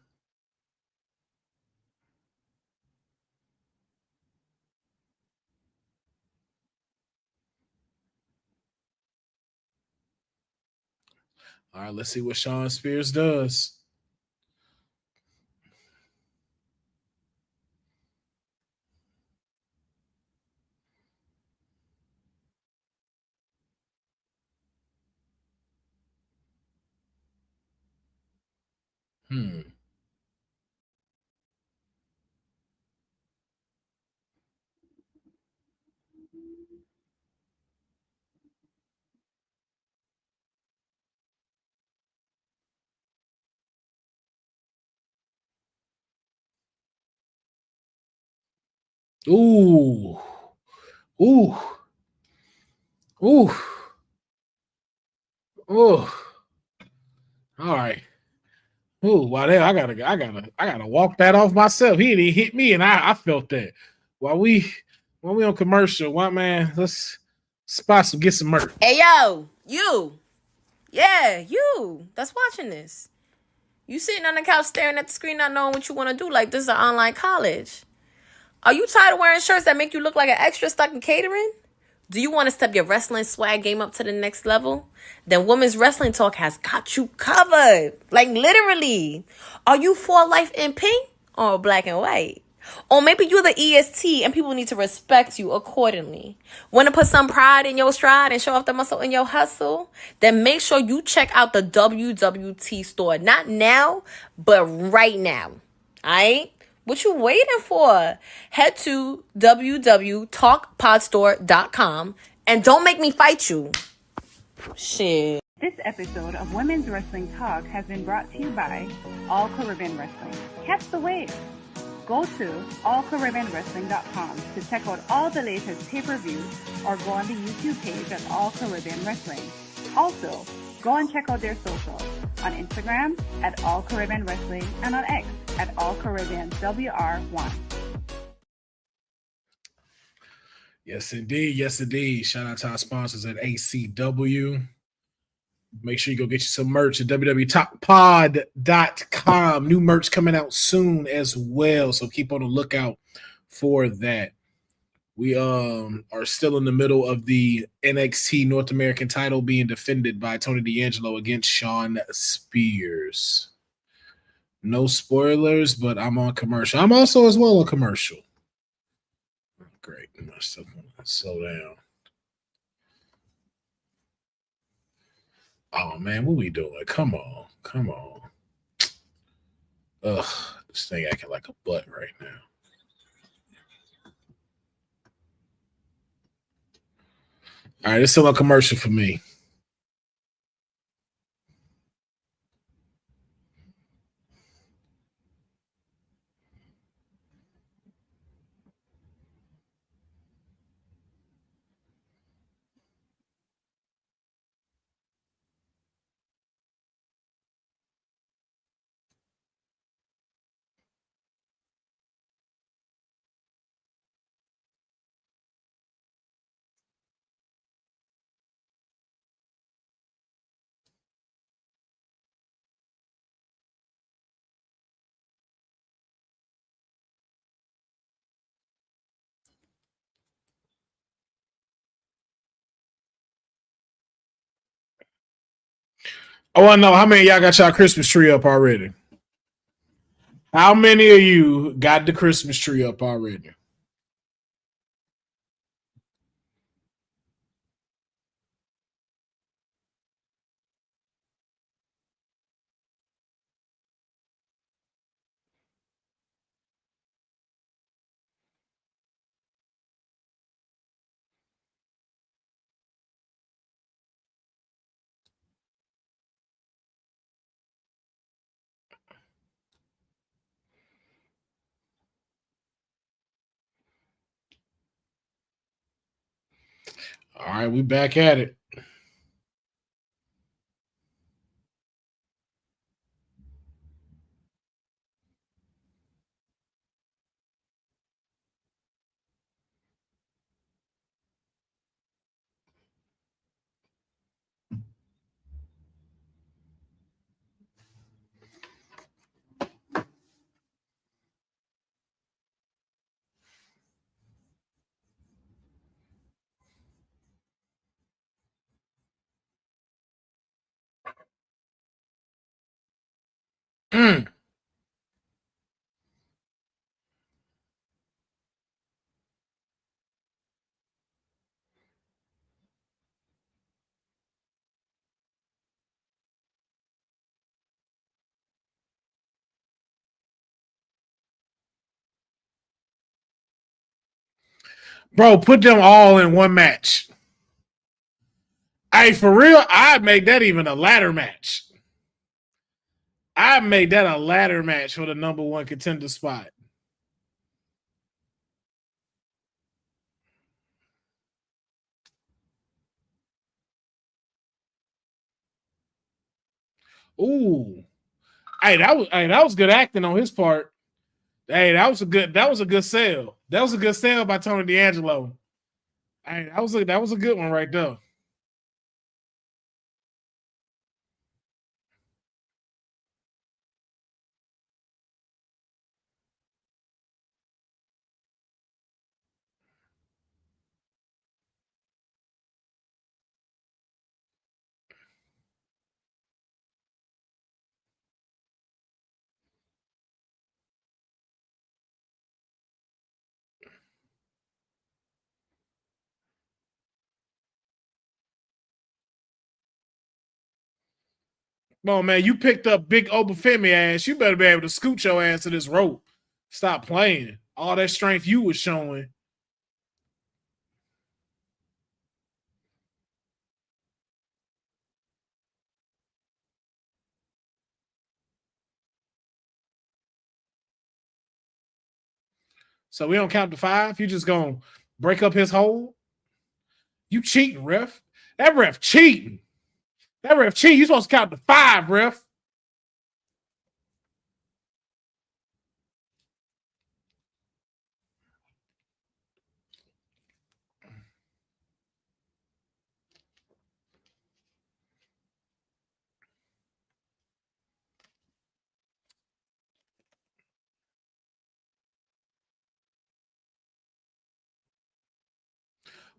All right, let's see what Shawn Spears does. Ooh. Ooh. Ooh. Ooh. All right. Ooh, wow, I gotta walk that off myself. He didn't hit me, and I felt that. While we on commercial, why man, let's get some merch. Hey, yo, you. Yeah, you. That's watching this. You sitting on the couch staring at the screen not knowing what you want to do like this is an online college. Are you tired of wearing shirts that make you look like an extra stuck in catering? Do you want to step your wrestling swag game up to the next level? Then Women's Wrestling Talk has got you covered. Like literally. Are you for life in pink or black and white? Or maybe you're the EST and people need to respect you accordingly. Want to put some pride in your stride and show off the muscle in your hustle? Then make sure you check out the WWT store. Not now, but right now. Alright? What you waiting for? Head to www.talkpodstore.com and don't make me fight you. Shit. This episode of Women's Wrestling Talk has been brought to you by All Caribbean Wrestling. Catch the wave. Go to allcaribbeanwrestling.com to check out all the latest pay-per-views or go on the YouTube page at All Caribbean Wrestling. Also, go and check out their socials on Instagram at All Caribbean Wrestling and on X at All Caribbean WR1. Yes, indeed. Yes, indeed. Shout out to our sponsors at ACW. Make sure you go get you some merch at www.talkpod.com. New merch coming out soon as well, so keep on the lookout for that. We are still in the middle of the NXT North American title being defended by Tony D'Angelo against Shawn Spears. No spoilers, but I'm on commercial. I'm also as well on commercial. Great. Slow down. Oh man, what we doing? Come on. Ugh, this thing acting like a butt right now. All right, it's still a commercial for me. I want to know how many of y'all got y'all Christmas tree up already? How many of you got the Christmas tree up already? All right, we back at it. Mm. Bro, put them all in one match. Hey, for real, I'd make that even a ladder match. I'd make that a ladder match for the number one contender spot. Ooh. Hey, that was good acting on his part. Hey, that was a good sell. That was a good sell by Tony D'Angelo. Hey, that was a good one right there. Come on, man. You picked up big Obafemi ass. You better be able to scoot your ass to this rope. Stop playing. All that strength you was showing. So we don't count to 5. You just gonna break up his hole. You cheating, ref. That ref cheating. That ref cheating. You supposed to count to 5, ref.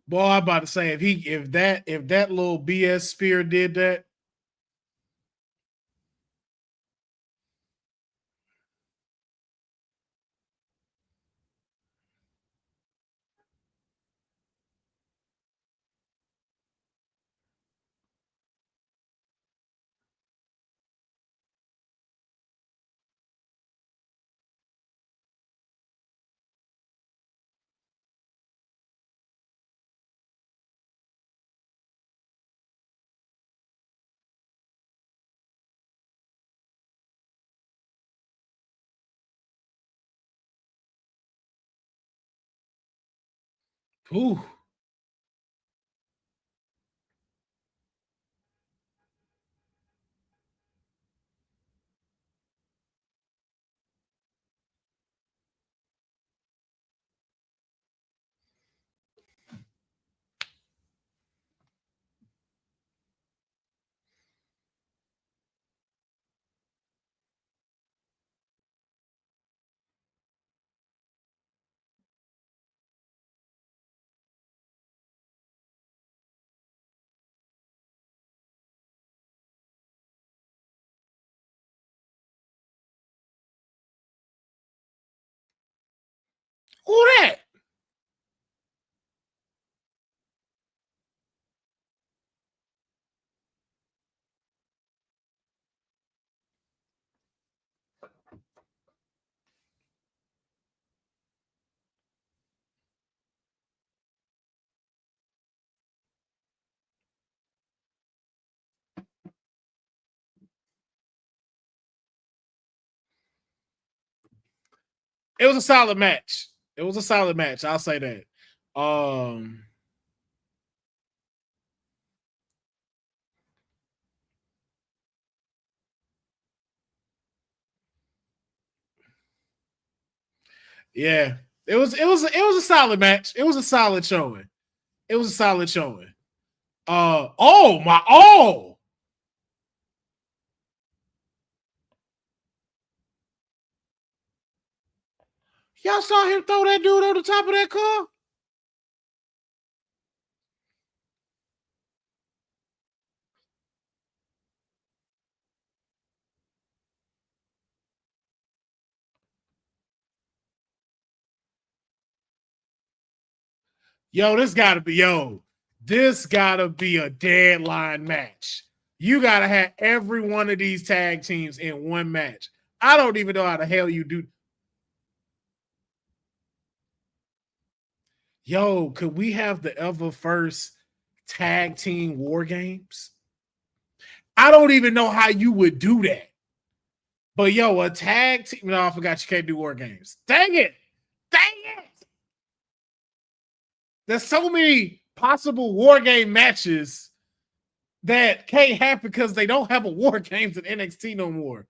Boy, I'm about to say if that little BS spear did that, Ooh. Who that? It was a solid match. It was a solid match. I'll say that. Yeah. It was a solid match. It was a solid showing. It was a solid showing. Oh. Y'all saw him throw that dude on the top of that car? This gotta be a deadline match. You gotta have every one of these tag teams in one match. I don't even know how the hell you do. Could we have the ever first tag team war games? I don't even know how you would do that. But a tag team. No, I forgot you can't do war games. Dang it. There's so many possible war game matches that can't happen because they don't have a war games in NXT no more.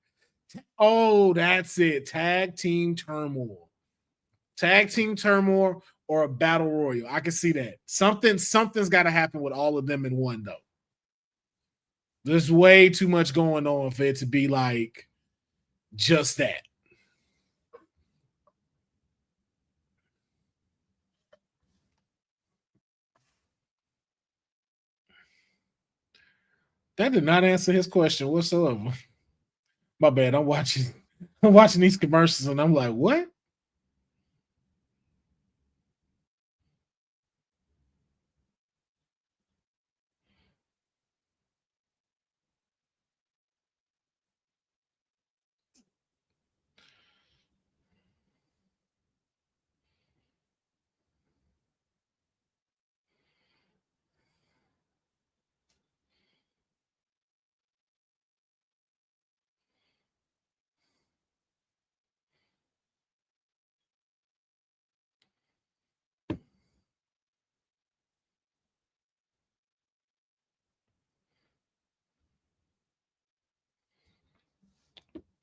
Oh, that's it. Tag team turmoil. Tag team turmoil or a battle royal. I can see that. Something's got to happen with all of them in one, though. There's way too much going on for it to be like just that. That did not answer his question whatsoever. My bad. I'm watching these commercials and I'm like, what?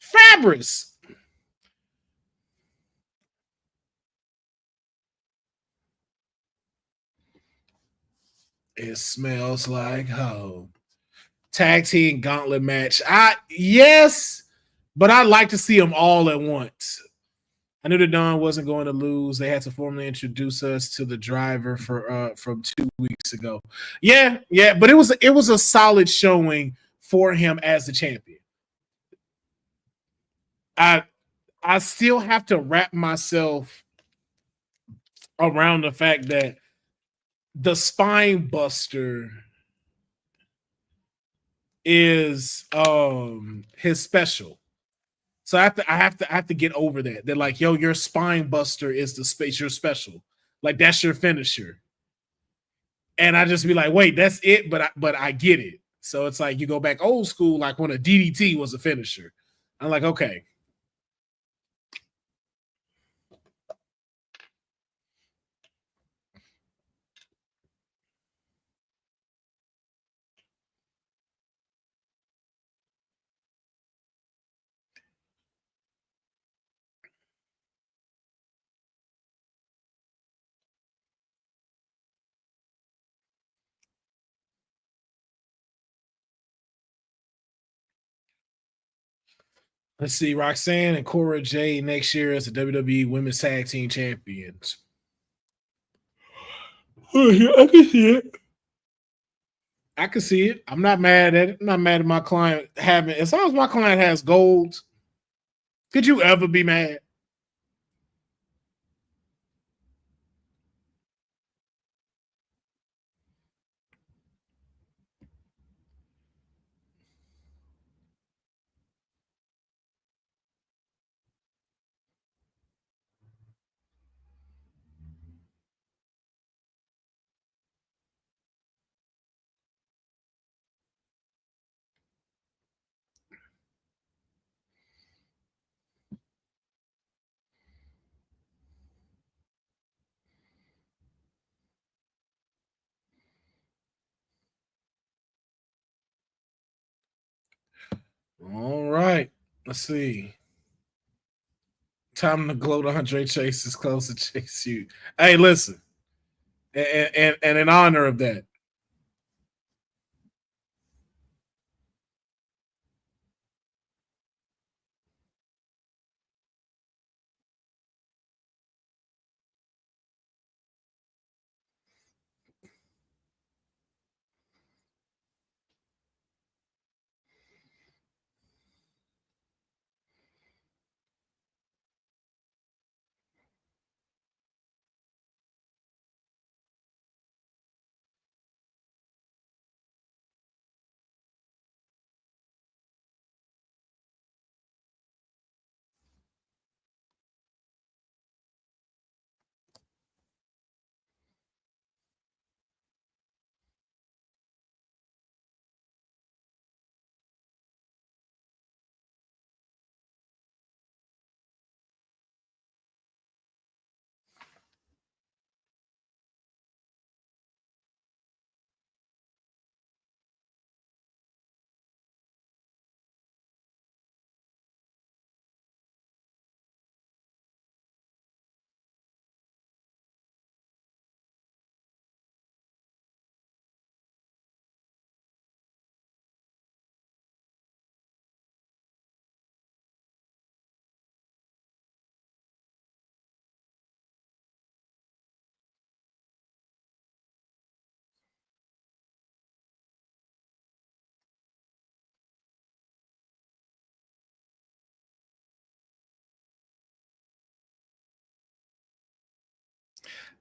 Fabris. It smells like home. Tag team gauntlet match. Yes, but I'd like to see them all at once. I knew the Dawn wasn't going to lose. They had to formally introduce us to the driver from 2 weeks ago. Yeah, but it was a solid showing for him as the champion. I still have to wrap myself around the fact that the spine buster is his special. So I have to get over that. They're like, your spine buster is the space, your special. Like that's your finisher. And I just be like, wait, that's it, but I get it. So it's like you go back old school, like when a DDT was a finisher. I'm like, okay. Let's see, Roxanne and Cora Jade next year as the WWE Women's Tag Team Champions. Oh, yeah, I can see it. I can see it. I'm not mad at it. I'm not mad at my client having, as long as my client has gold. Could you ever be mad? All right. Let's see. Time to gloat Andre Chase is close to chase you. Hey, listen. And in honor of that,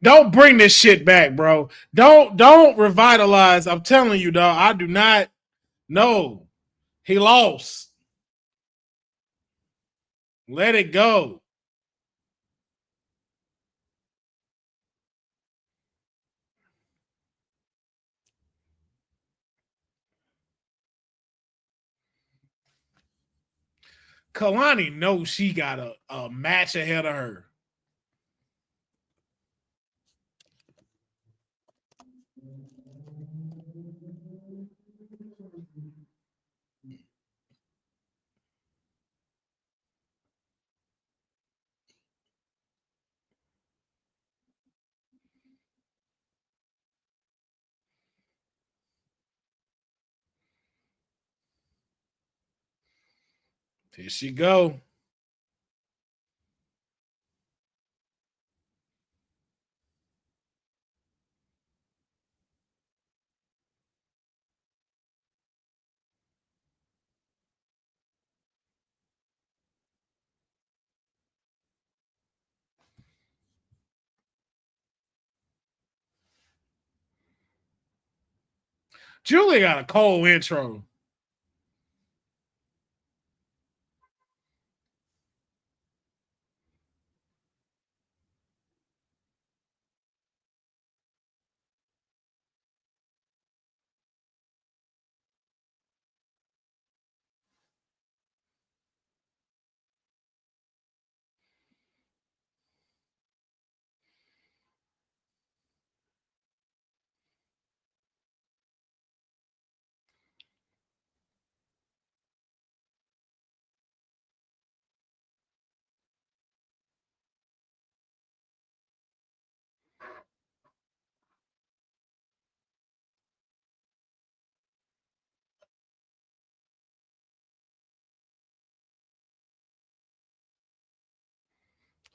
don't bring this shit back, bro. Don't revitalize. I'm telling you, dog. I do not know. He lost. Let it go. Kalani knows she got a match ahead of her. Here she go. Julie got a cold intro.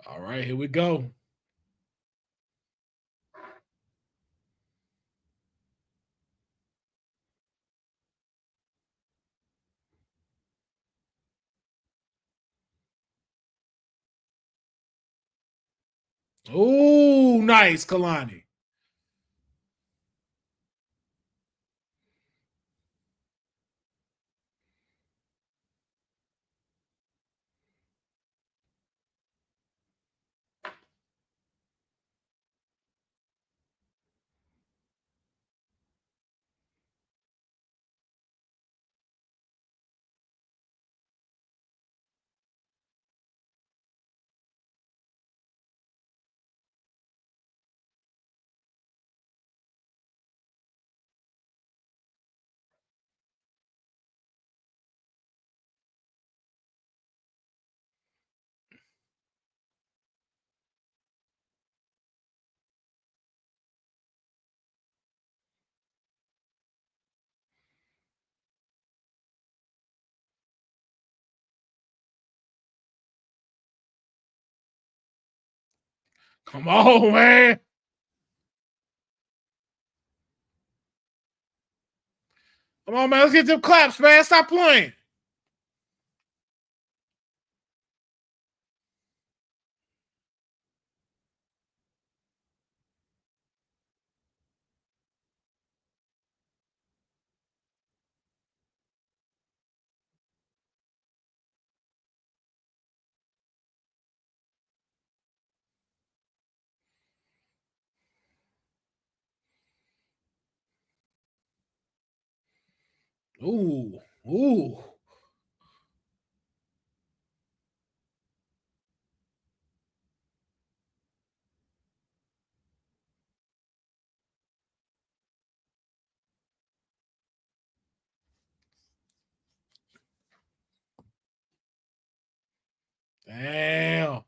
All right, here we go. Oh, nice, Kalani. Come on, man. Come on, man. Let's get them claps, man. Stop playing. Ooh, ooh. Damn.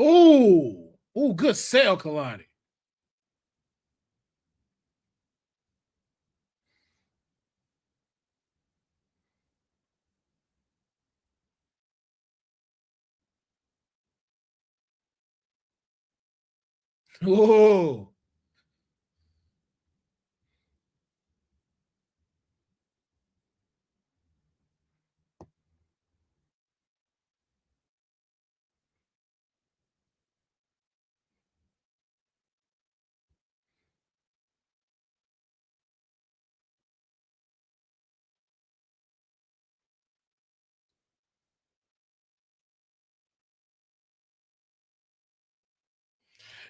Ooh, ooh, good sell, Kalani. Ooh.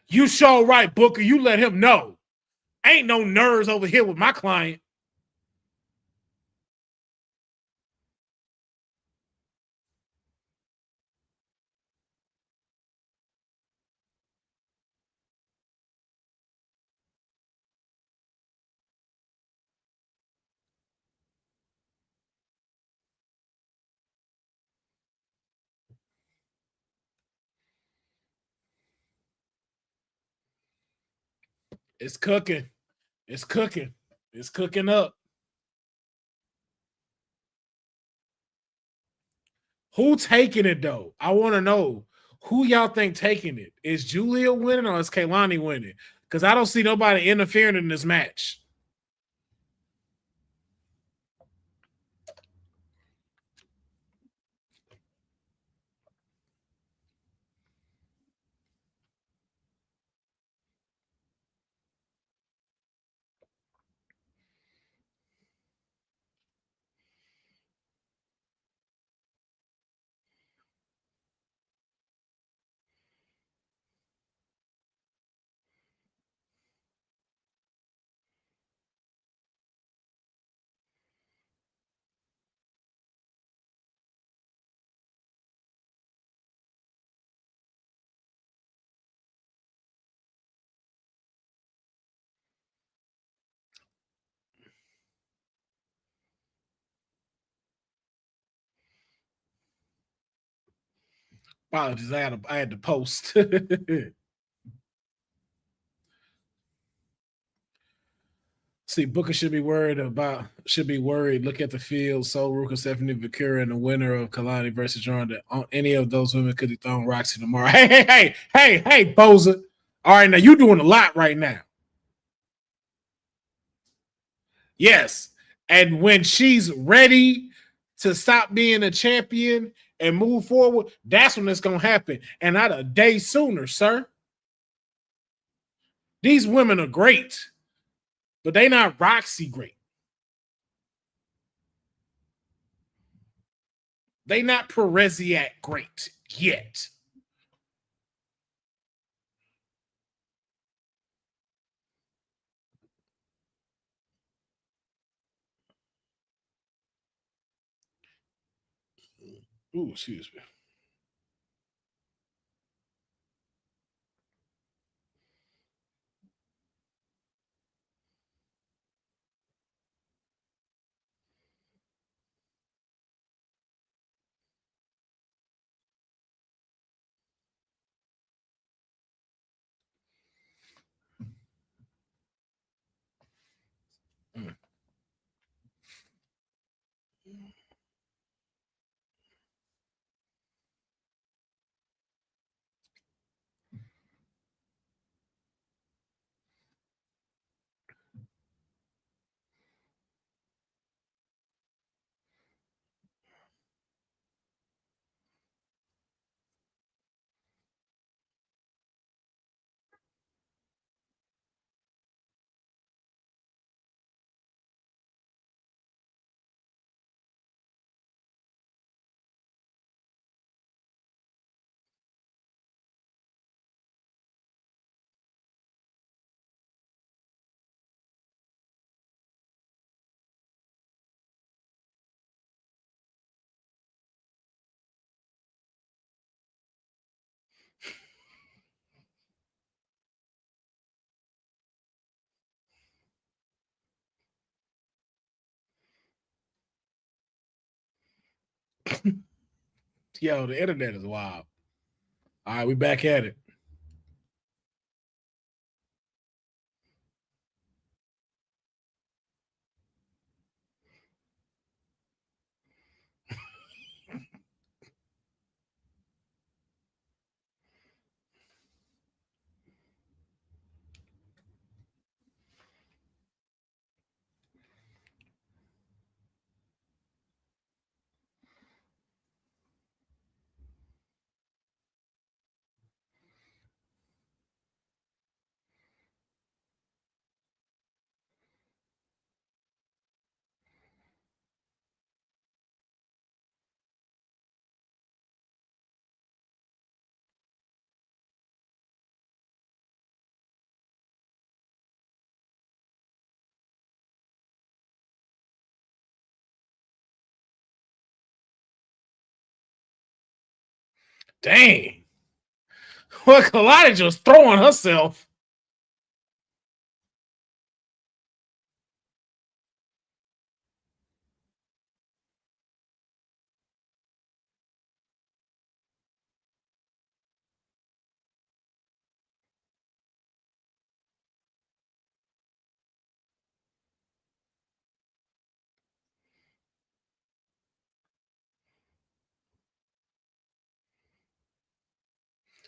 You show right, Booker. You let him know. Ain't no nerves over here with my client. It's cooking. It's cooking. It's cooking up. Who taking it though? I want to know who y'all think taking it. Is Julia winning or is Kaylani winning? Because I don't see nobody interfering in this match. Apologies, I had to post. See, Booker should be worried. Look at the field. So Ruka, Stephanie Bakura, and the winner of Kalani versus Ronda. On any of those women could have thrown Roxy tomorrow. Hey, Boza. All right, now you're doing a lot right now. Yes. And when she's ready to stop being a champion and move forward, that's when it's going to happen. And not a day sooner, sir. These women are great, but they not Roxy great. They not Pereziak great yet. Ooh, excuse me. Yo, the internet is wild. All right, we back at it. Dang. Well, Kalani just throwing herself.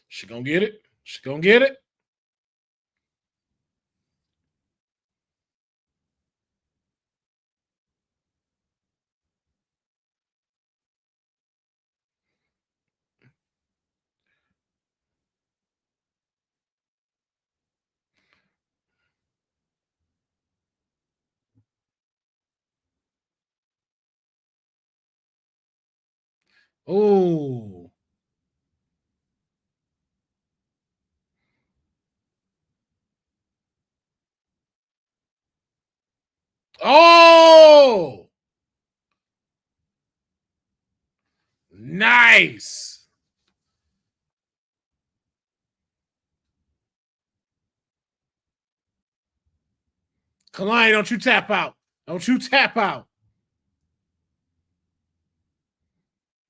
She gonna get it. She gonna get it. Oh. Oh. Nice. Kalani, don't you tap out. Don't you tap out.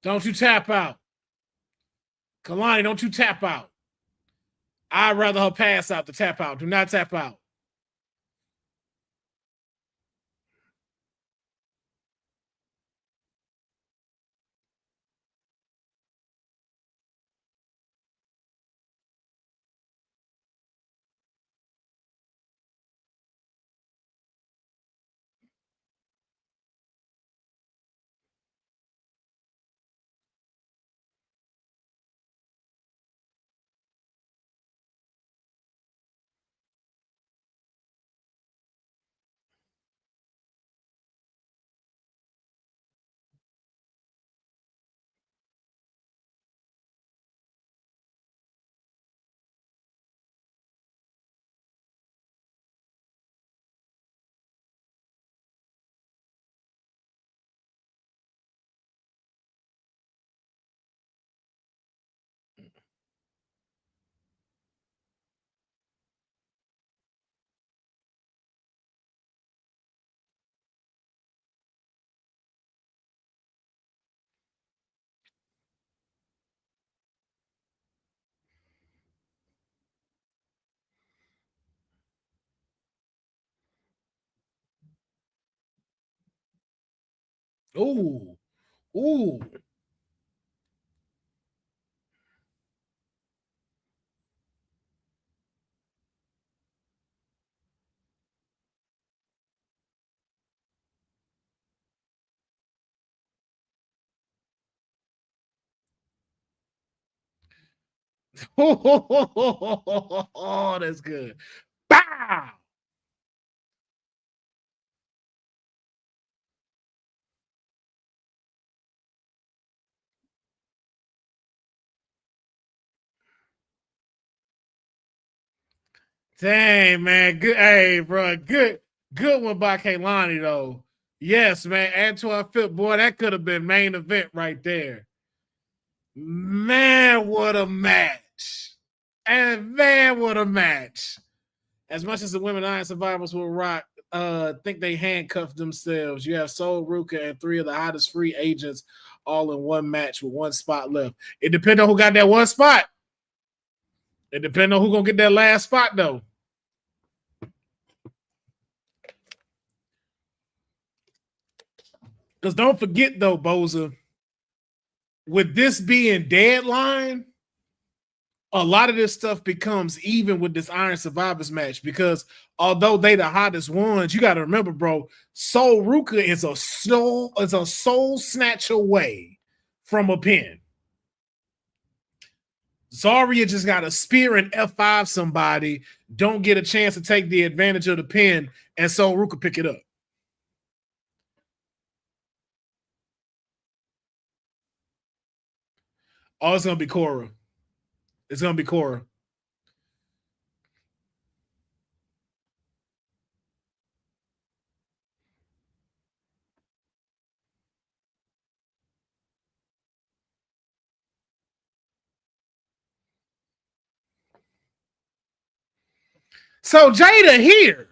Don't you tap out. Kalani, don't you tap out. I'd rather her pass out to tap out. Do not tap out. Ooh. Ooh. Oh, that's good. Bow. Dang, man. Good. Hey, bro. Good one by Kaylani, though. Yes, man. Antoine Philp, boy, that could have been main event right there. Man, what a match. And man, what a match. As much as the women Iron Survivors will rock, think they handcuffed themselves. You have Sol Ruka and 3 of the hottest free agents all in one match with 1 spot left. It depends on who got that 1 spot. It depends on who gonna get that last spot, though. Because don't forget, though, Boza, with this being deadline, a lot of this stuff becomes even with this Iron Survivors match because although they the hottest ones, you got to remember, bro, Sol Ruka is a soul snatch away from a pin. Zarya just got a spear and F5 somebody, don't get a chance to take the advantage of the pin, and Sol Ruka pick it up. Oh, it's gonna be Cora. It's gonna be Cora. So Jada here.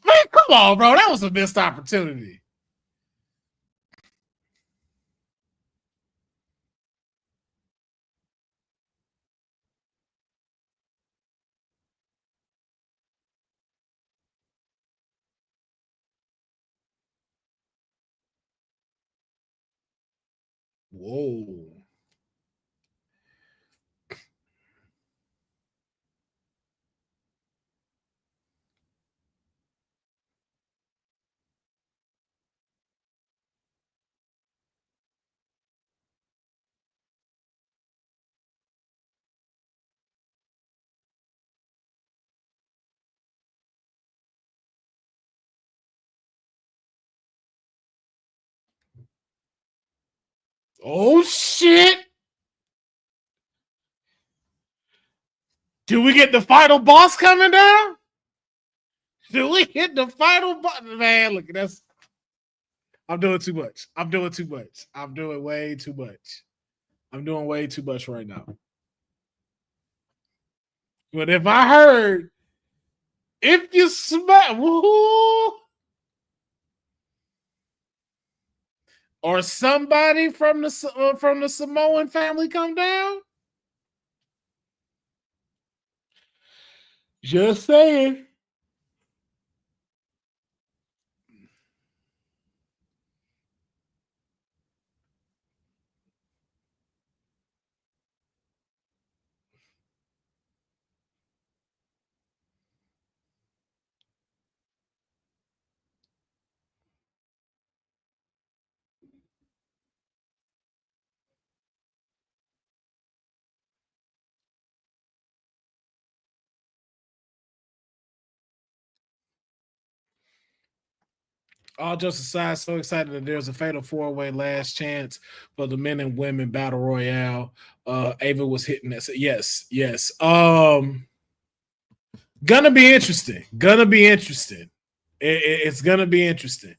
Man, come on, bro. That was a missed opportunity. Whoa. Oh, shit. Do we get the final boss coming down? Do we hit the final boss? Man, look, that's. I'm doing too much. I'm doing too much. I'm doing way too much. I'm doing way too much right now. But if I heard, if you smell, or somebody from the Samoan family come down, Just saying. All jokes aside, so excited that there's a fatal four-way last chance for the men and women battle royale. Ava was hitting that. Yes, yes. Gonna be interesting. Gonna be interesting. It's gonna be interesting.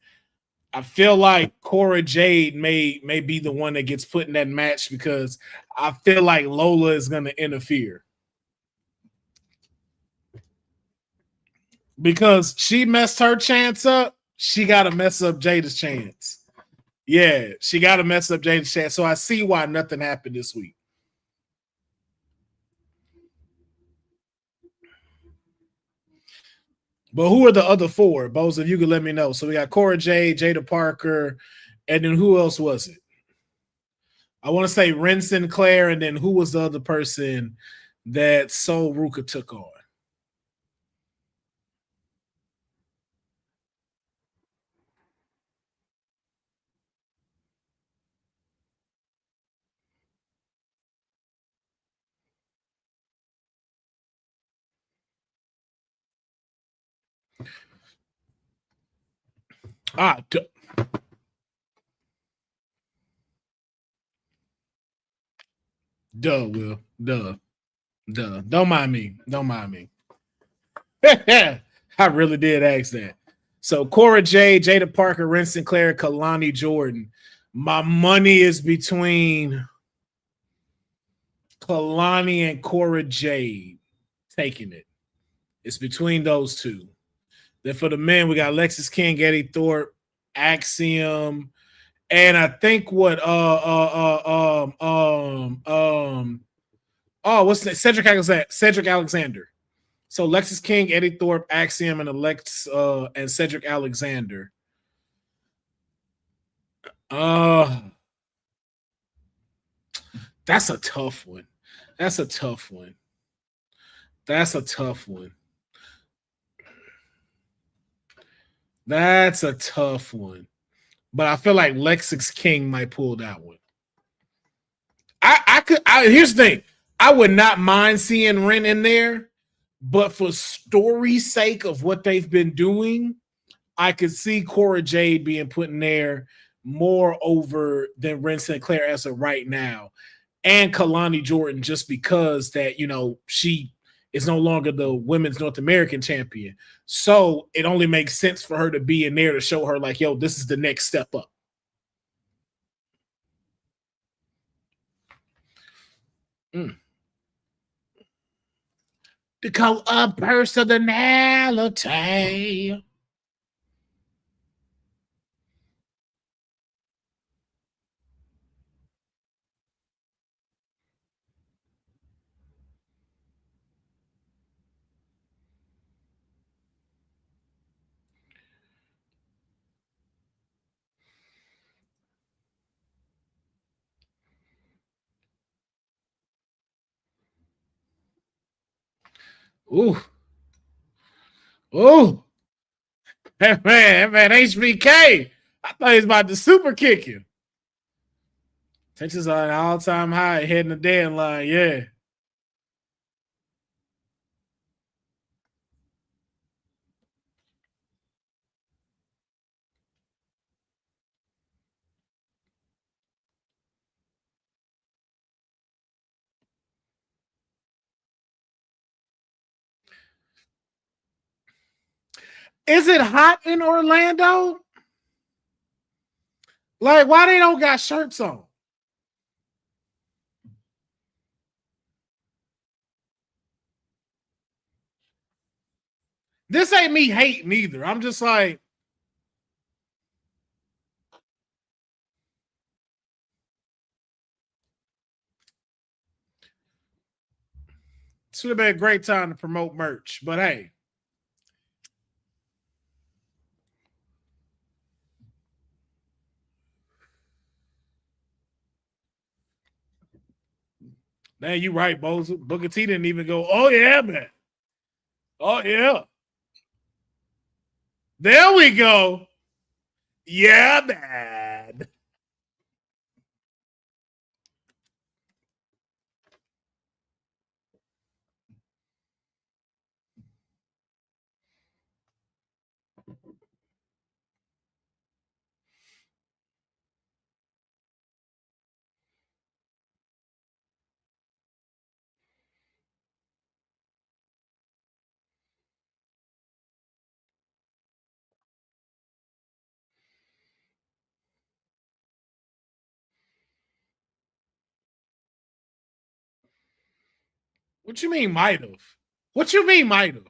I feel like Cora Jade may be the one that gets put in that match because I feel like Lola is gonna interfere. Because she messed her chance up, she gotta mess up Jada's chance. Yeah, she gotta mess up Jada's chance. So I see why nothing happened this week. But who are the other four? Both of you can let me know. So we got Cora Jade, Jada Parker, and then who else was it? I want to say Ren Sinclair, and then who was the other person that Sol Ruka took on? Will. Duh. Don't mind me. Don't mind me. I really did ask that. So Cora J, Jada Parker, Ren Sinclair, Kalani Jordan. My money is between Kalani and Cora Jade taking it. It's between those two. Then for the men, we got Lexis King, Eddie Thorpe, Axiom, and I think what what's that? Cedric Alexander. So Lexis King, Eddie Thorpe, Axiom, and and Cedric Alexander. That's a tough one. That's a tough one. That's a tough one. That's a tough one. But I feel like Lexis King might pull that one. Here's the thing. I would not mind seeing Ren in there, but for story's sake of what they've been doing, I could see Cora Jade being put in there more over than Ren Sinclair as of right now. And Kalani Jordan, just because that, she is no longer the women's North American champion. So it only makes sense for her to be in there to show her like, yo, this is the next step up. The color personality. Ooh. Ooh. Man, HBK. I thought he was about to super kick you. Tensions are an all-time high, heading the deadline. Yeah. Is it hot in Orlando? Like, why they don't got shirts on? This ain't me hating either. I'm just like, This would have been a great time to promote merch, but hey. Man, you right, Bozo. Booker T didn't even go, oh yeah, man. Oh yeah. There we go. Yeah, man. What you mean might have? What you mean might have?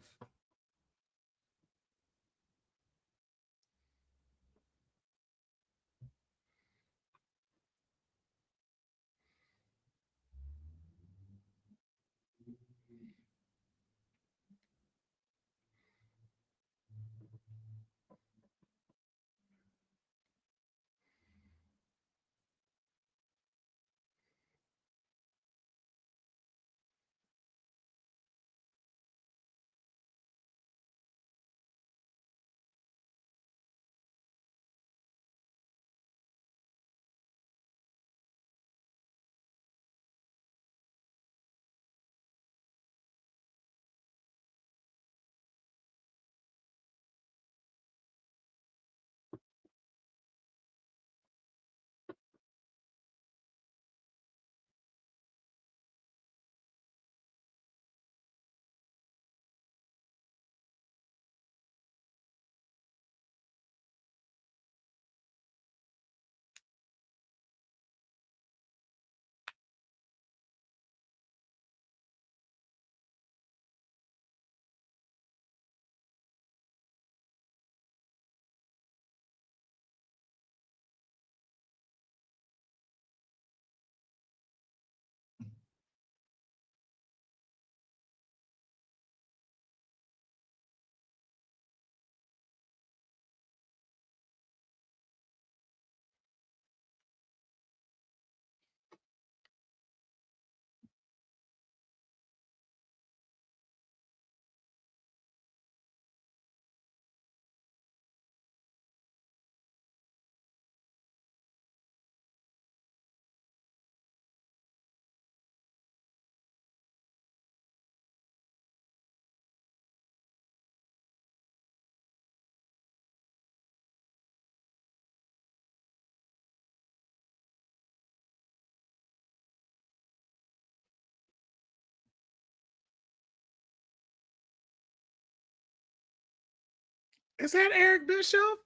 Is that Eric Bischoff?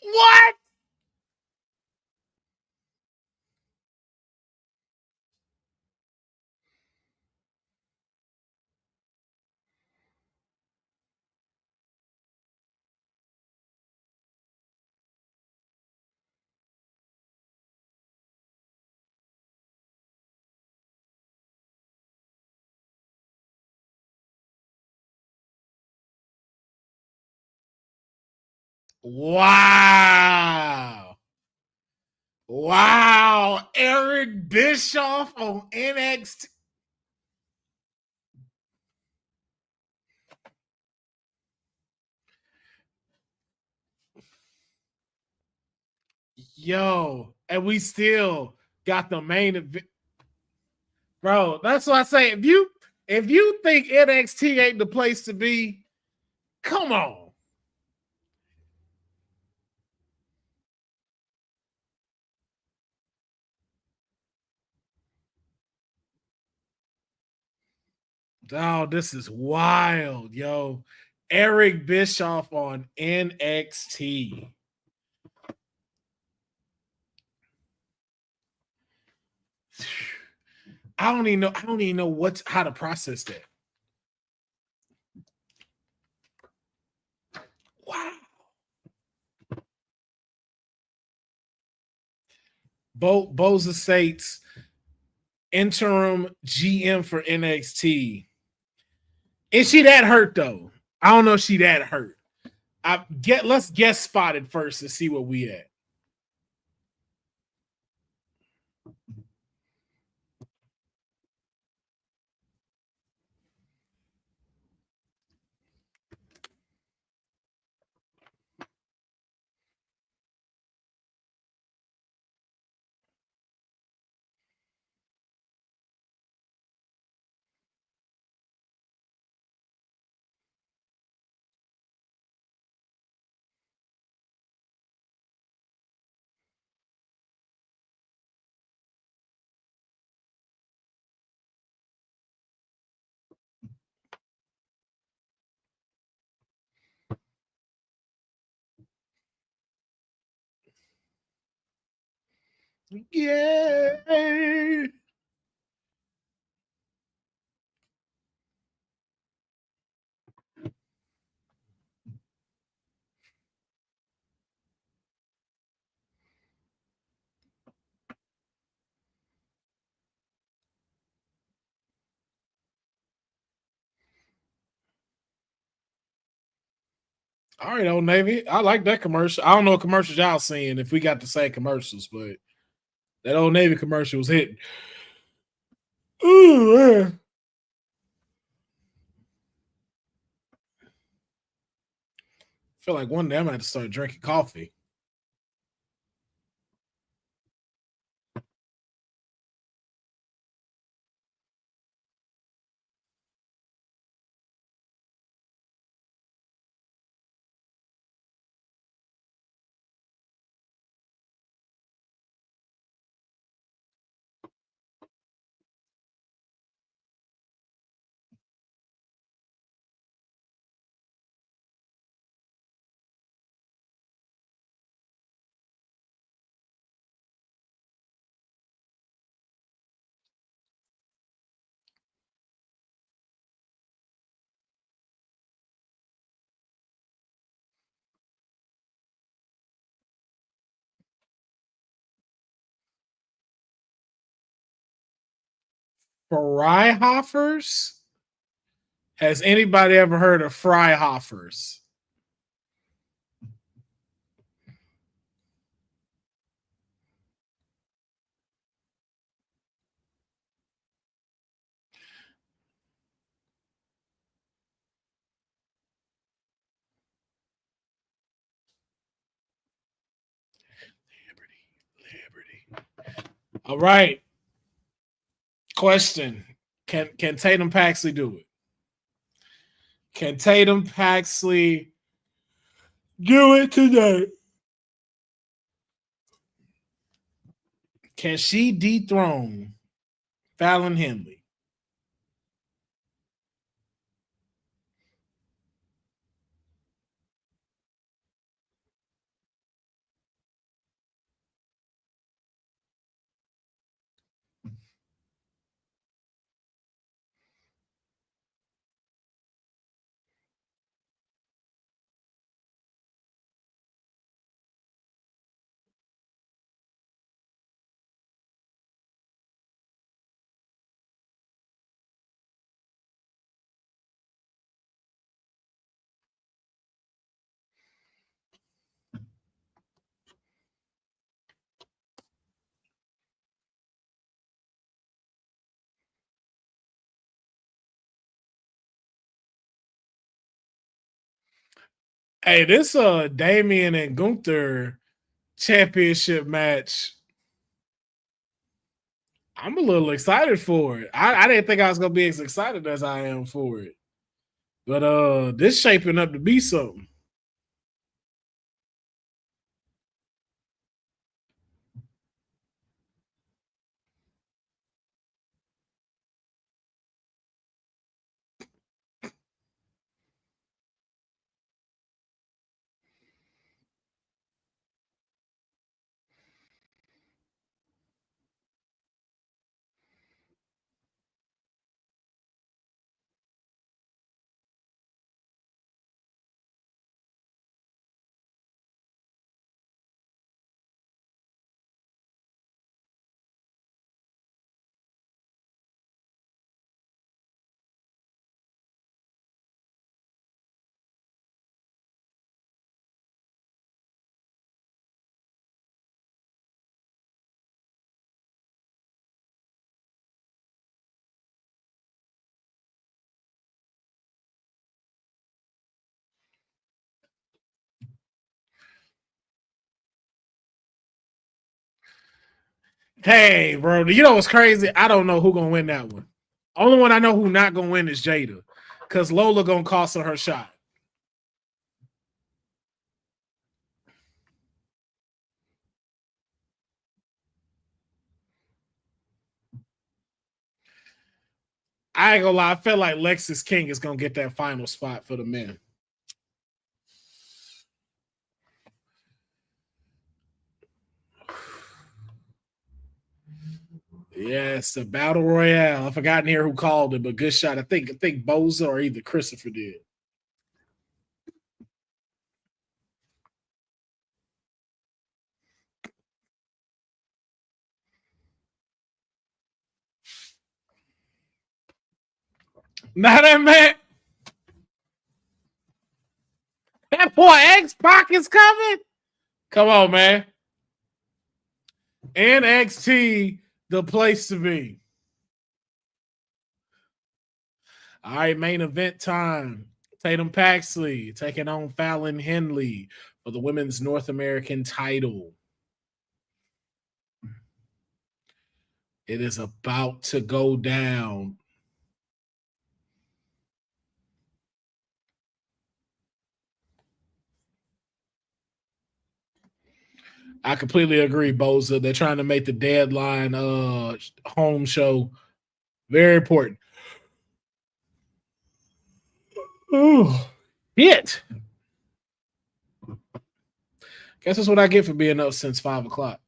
What? Wow. Wow. Eric Bischoff on NXT. Yo, and we still got the main event. Bro, that's what I say. If you think NXT ain't the place to be, come on. Oh, this is wild, yo. Eric Bischoff on NXT. I don't even know how to process that. Boza States, interim GM for NXT. Is she that hurt though? I don't know if she that hurt. Let's guess spotted first to see what we at. Yeah. All right, Old Navy. I like that commercial. I don't know what commercials y'all seeing if we got the same commercials, but that Old Navy commercial was hitting. Ooh, man. I feel like one day I'm gonna have to start drinking coffee. Freihoffers? Has anybody ever heard of Freihoffers? Liberty. All right. Question. Can Tatum Paxley do it? Can Tatum Paxley do it today? Can she dethrone Fallon Henley? Hey, this Damian and Gunther championship match. I'm a little excited for it. I didn't think I was gonna be as excited as I am for it. But this shaping up to be something. Hey, bro, you know what's crazy? I don't know who gonna win that one. Only one I know who not gonna win is Jada, because Lola gonna cost her shot. I ain't gonna lie, I feel like Lexis King is gonna get that final spot for the men. Yes, the battle royale. I forgot in here who called it, but good shot. I think Boza or either Christopher did. Now that man, that boy X-Pac is coming. Come on, man. NXT, the place to be. All right, main event time. Tatum Paxley taking on Fallon Henley for the women's North American title. It is about to go down. I completely agree, Boza. They're trying to make the deadline home show very important. Oh, shit. Guess that's what I get for being up since 5 o'clock.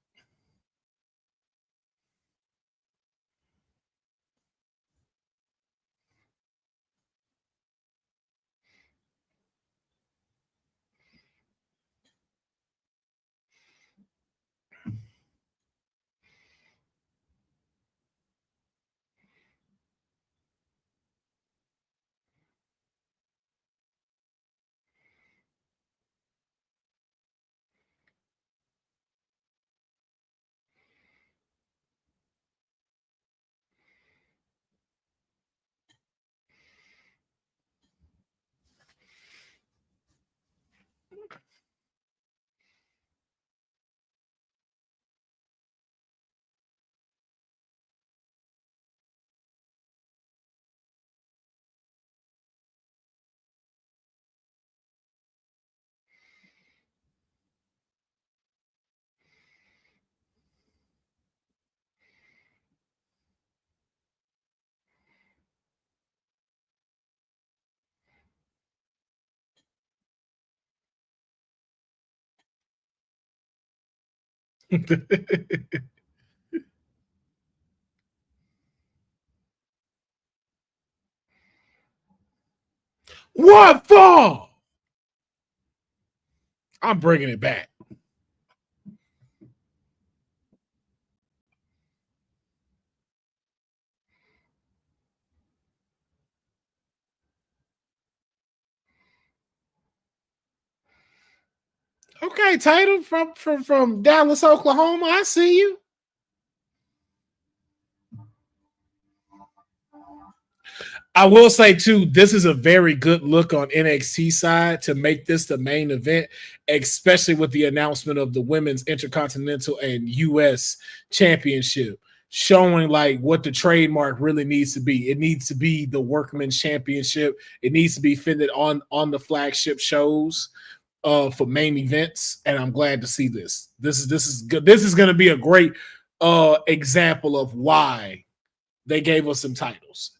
What for? I'm bringing it back. Okay, Tatum from Dallas, Oklahoma. I see you. I will say too, this is a very good look on NXT side to make this the main event, especially with the announcement of the women's intercontinental and US championship, showing like what the trademark really needs to be. It needs to be the workman's championship. It needs to be fitted on the flagship shows for main events, and I'm glad to see this. This is good. This is going to be a great example of why they gave us some titles.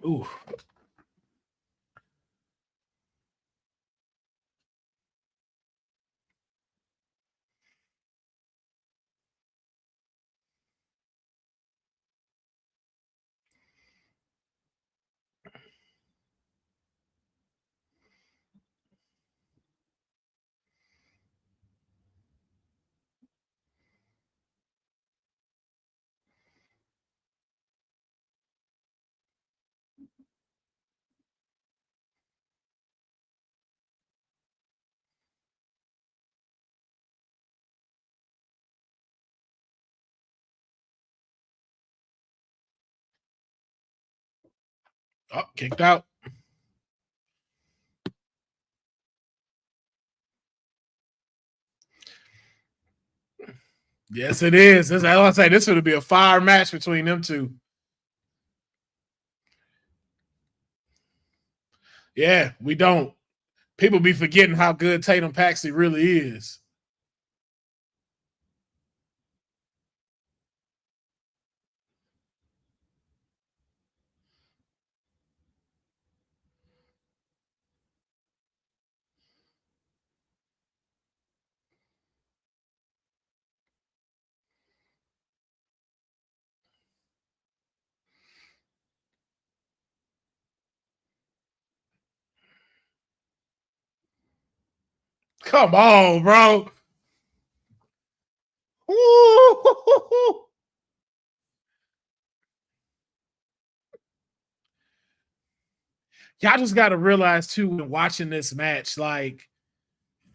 Ooh. Oh, kicked out. Yes, it is. This, I want to say this would be a fire match between them two. Yeah, we don't. People be forgetting how good Tatum Paxley really is. Come on, bro. Ooh. Y'all just got to realize, too, when watching this match, like,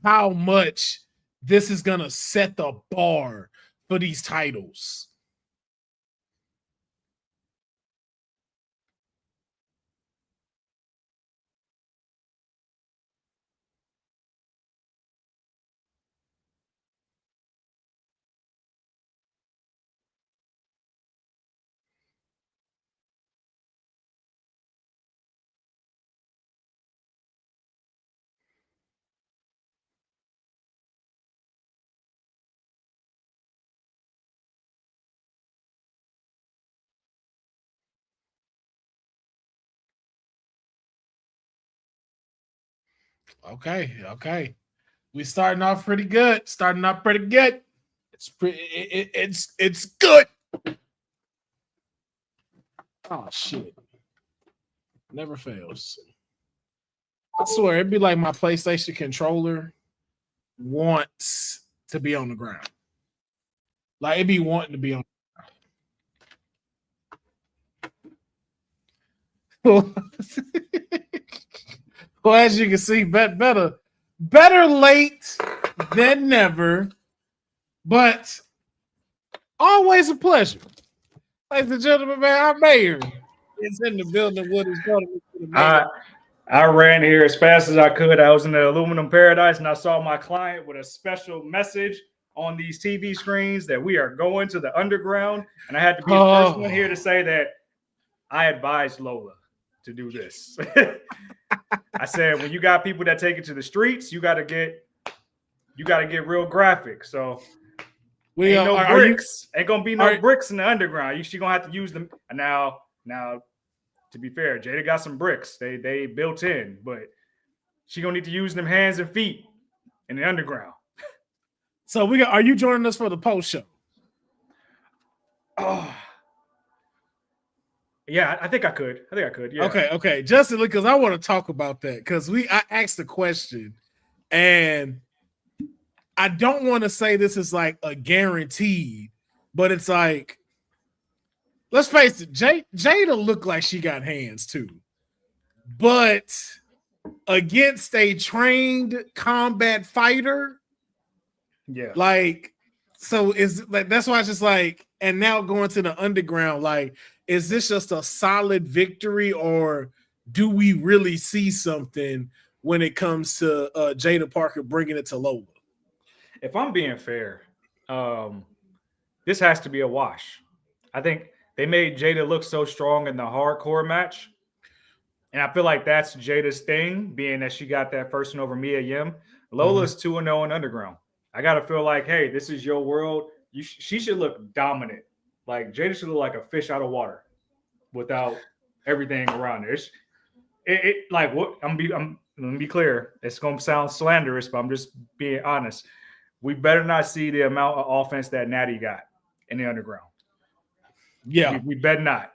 how much this is going to set the bar for these titles. Okay. We starting off pretty good. It's good. Oh shit. Never fails. I swear it'd be like my PlayStation controller wants to be on the ground. Like it'd be wanting to be on well, as you can see, better late than never, but always a pleasure. Ladies and gentlemen, man, our mayor is in the building with his brother. I ran here as fast as I could. I was in the aluminum paradise, and I saw my client with a special message on these TV screens that we are going to the underground. And I had to be the first one here to say that I advised Lola to do this. I said, when you got people that take it to the streets, you got to get real graphic. So ain't no bricks. Ain't gonna be no bricks in the underground. She gonna have to use them now. To be fair, Jada got some bricks. They built in, but she gonna need to use them hands and feet in the underground. So are you joining us for the post show? Oh, yeah, I think I could. Yeah. Okay. Justin, because I want to talk about that because I asked the question, and I don't want to say this is like a guaranteed, but it's like, let's face it, Jada looked like she got hands too. But against a trained combat fighter, yeah. Like, so is like that's why it's just like, and now going to the underground, like, is this just a solid victory, or do we really see something when it comes to Jada Parker bringing it to Lola? If I'm being fair, this has to be a wash. I think they made Jada look so strong in the hardcore match. And I feel like that's Jada's thing, being that she got that first one over Mia Yim. Lola's 2-0 in underground. I got to feel like, hey, this is your world. She should look dominant. Like, Jada should look like a fish out of water without everything around her. Like, what? Let me be clear. It's going to sound slanderous, but I'm just being honest. We better not see the amount of offense that Natty got in the underground. Yeah. We better not.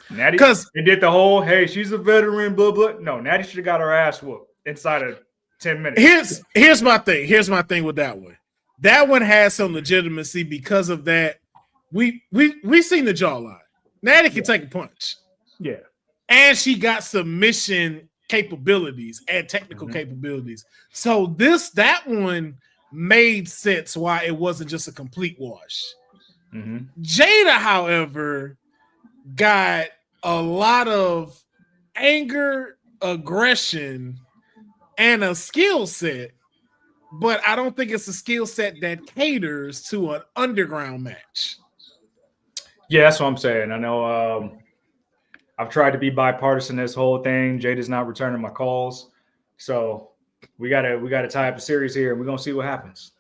Natty, because they did the whole, hey, she's a veteran, blah, blah. No, Natty should have got her ass whooped inside of 10 minutes. Here's my thing. Here's my thing with that one. That one has some legitimacy because of that. We seen the jawline. Natty can take a punch. Yeah. And she got submission capabilities and technical capabilities. So that one made sense why it wasn't just a complete wash. Jada, however, got a lot of anger, aggression, and a skill set, but I don't think it's a skill set that caters to an underground match. Yeah, that's what I'm saying. I know I've tried to be bipartisan this whole thing. Jada's not returning my calls. So we gotta tie up a series here and we're gonna see what happens.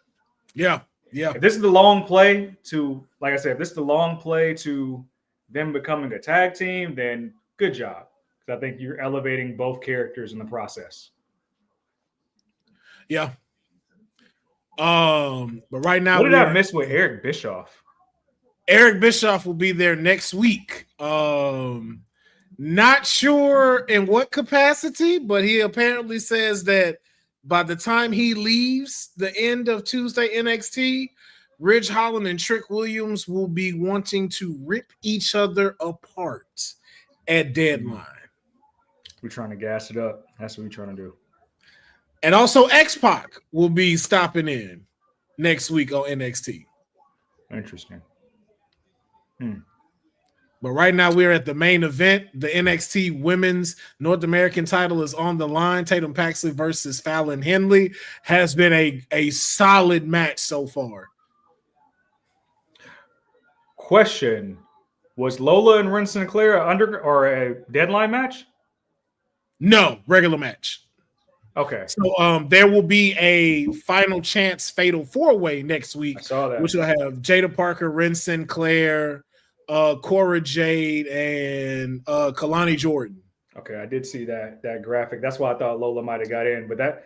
Yeah. Yeah. If this is the long play to, like I said, if this is the long play to them becoming a tag team, then good job. Because I think you're elevating both characters in the process. Yeah. But right now, what did I miss with Eric Bischoff? Eric Bischoff will be there next week. Not sure in what capacity, but he apparently says that by the time he leaves the end of Tuesday NXT, Ridge Holland and Trick Williams will be wanting to rip each other apart at Deadline. We're trying to gas it up. That's what we're trying to do. And also X-Pac will be stopping in next week on NXT. Interesting. But right now we're at the main event. The NXT Women's North American title is on the line. Tatum Paxley versus Fallon Henley has been a solid match so far. Question: was Lola and Ren Sinclair a Deadline match? No, regular match. Okay. So there will be a final chance fatal 4-way next week. I saw that. Which will have Jada Parker, Ren Sinclair, Cora Jade, and Kalani Jordan. Okay, I did see that graphic. That's why I thought Lola might have got in. But that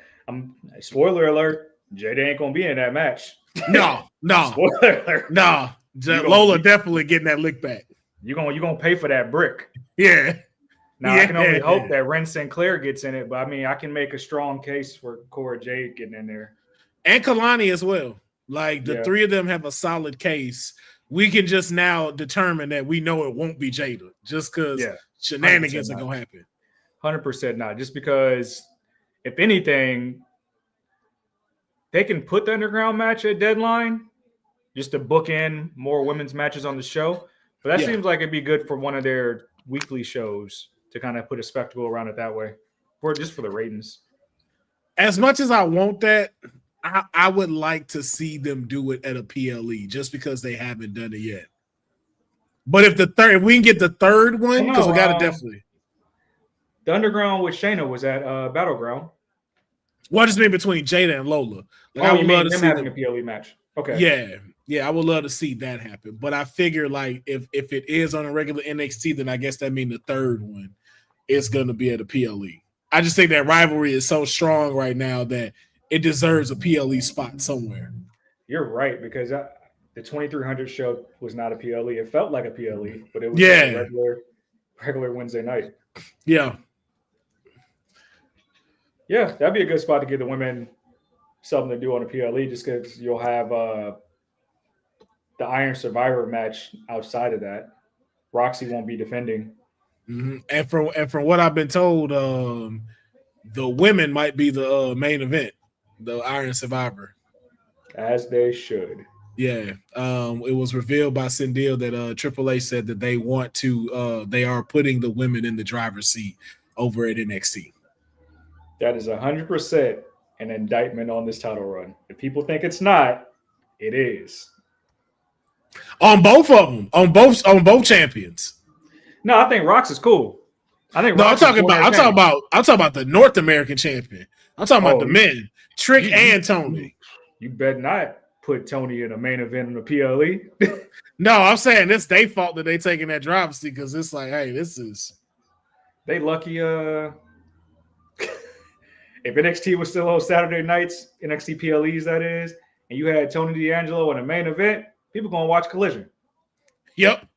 spoiler alert, Jada ain't gonna be in that match. No. Spoiler alert. No. Lola definitely getting that lick back. You're gonna pay for that brick. Yeah. Now I can only hope that Ren Sinclair gets in it, but I mean I can make a strong case for Cora Jade getting in there. And Kalani as well. Like the three of them have a solid case. We can just now determine that we know it won't be Jada just because shenanigans are gonna happen. 100% not. Just because, if anything, they can put the underground match at Deadline just to book in more women's matches on the show. But that seems like it'd be good for one of their weekly shows to kind of put a spectacle around it that way, for the ratings. As much as I want that, I would like to see them do it at a PLE just because they haven't done it yet. But if we can get the third one, because we got to definitely. The underground with Shayna was at Battleground. What does mean between Jada and Lola? I would love to see having a PLE match. Okay. Yeah, I would love to see that happen. But I figure like if it is on a regular NXT, then I guess that means the third one is going to be at a PLE. I just think that rivalry is so strong right now that it deserves a PLE spot somewhere. You're right, because the 2300 show was not a PLE. It felt like a PLE, but it was a regular Wednesday night. Yeah. Yeah, that'd be a good spot to give the women something to do on a PLE, just because you'll have the Iron Survivor match outside of that. Roxy won't be defending. Mm-hmm. And from what I've been told, the women might be the main event, the Iron Survivor. As they should. Yeah. It was revealed by Cindil that Triple H said that they want to they are putting the women in the driver's seat over at NXT. That is 100% an indictment on this title run. If people think it's not, it is. On both of them, on both champions. No, I think Rox is cool. I'm talking about the North American champion. I'm talking about the men, Trick and Tony. You better not put Tony in a main event in the PLE. No, I'm saying it's their fault that they taking that driver's seat, because it's like, hey, they lucky. If NXT was still on Saturday nights, NXT PLEs that is, and you had Tony D'Angelo in a main event, people gonna watch Collision. Yep.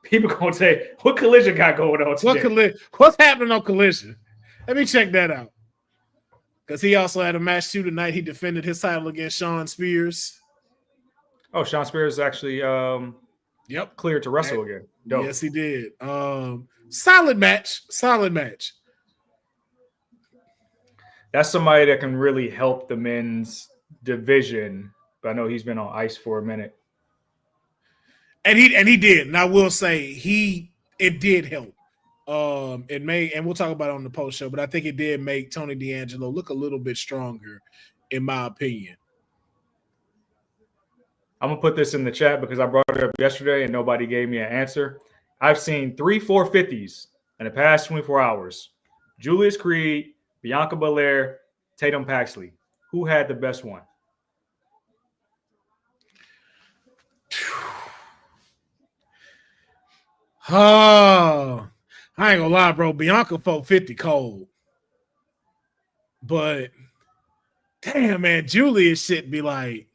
People gonna say, what Collision got going on today? What's happening on Collision? Let me check that out. Because he also had a match too tonight. He defended his title against Shawn Spears. Oh, Shawn Spears actually cleared to wrestle again. Dope. Yes, he did. Solid match. That's somebody that can really help the men's division. But I know he's been on ice for a minute. And he did. And I will say it did help. It made, and we'll talk about it on the post show, but I think it did make Tony D'Angelo look a little bit stronger, in my opinion. I'm gonna put this in the chat because I brought it up yesterday and nobody gave me an answer. I've seen 3 450s in the past 24 hours. Julius Creed, Bianca Belair, Tatum Paxley. Who had the best one? Oh, I ain't gonna lie, bro. Bianca 450 cold. But damn, man, Julius shit be like,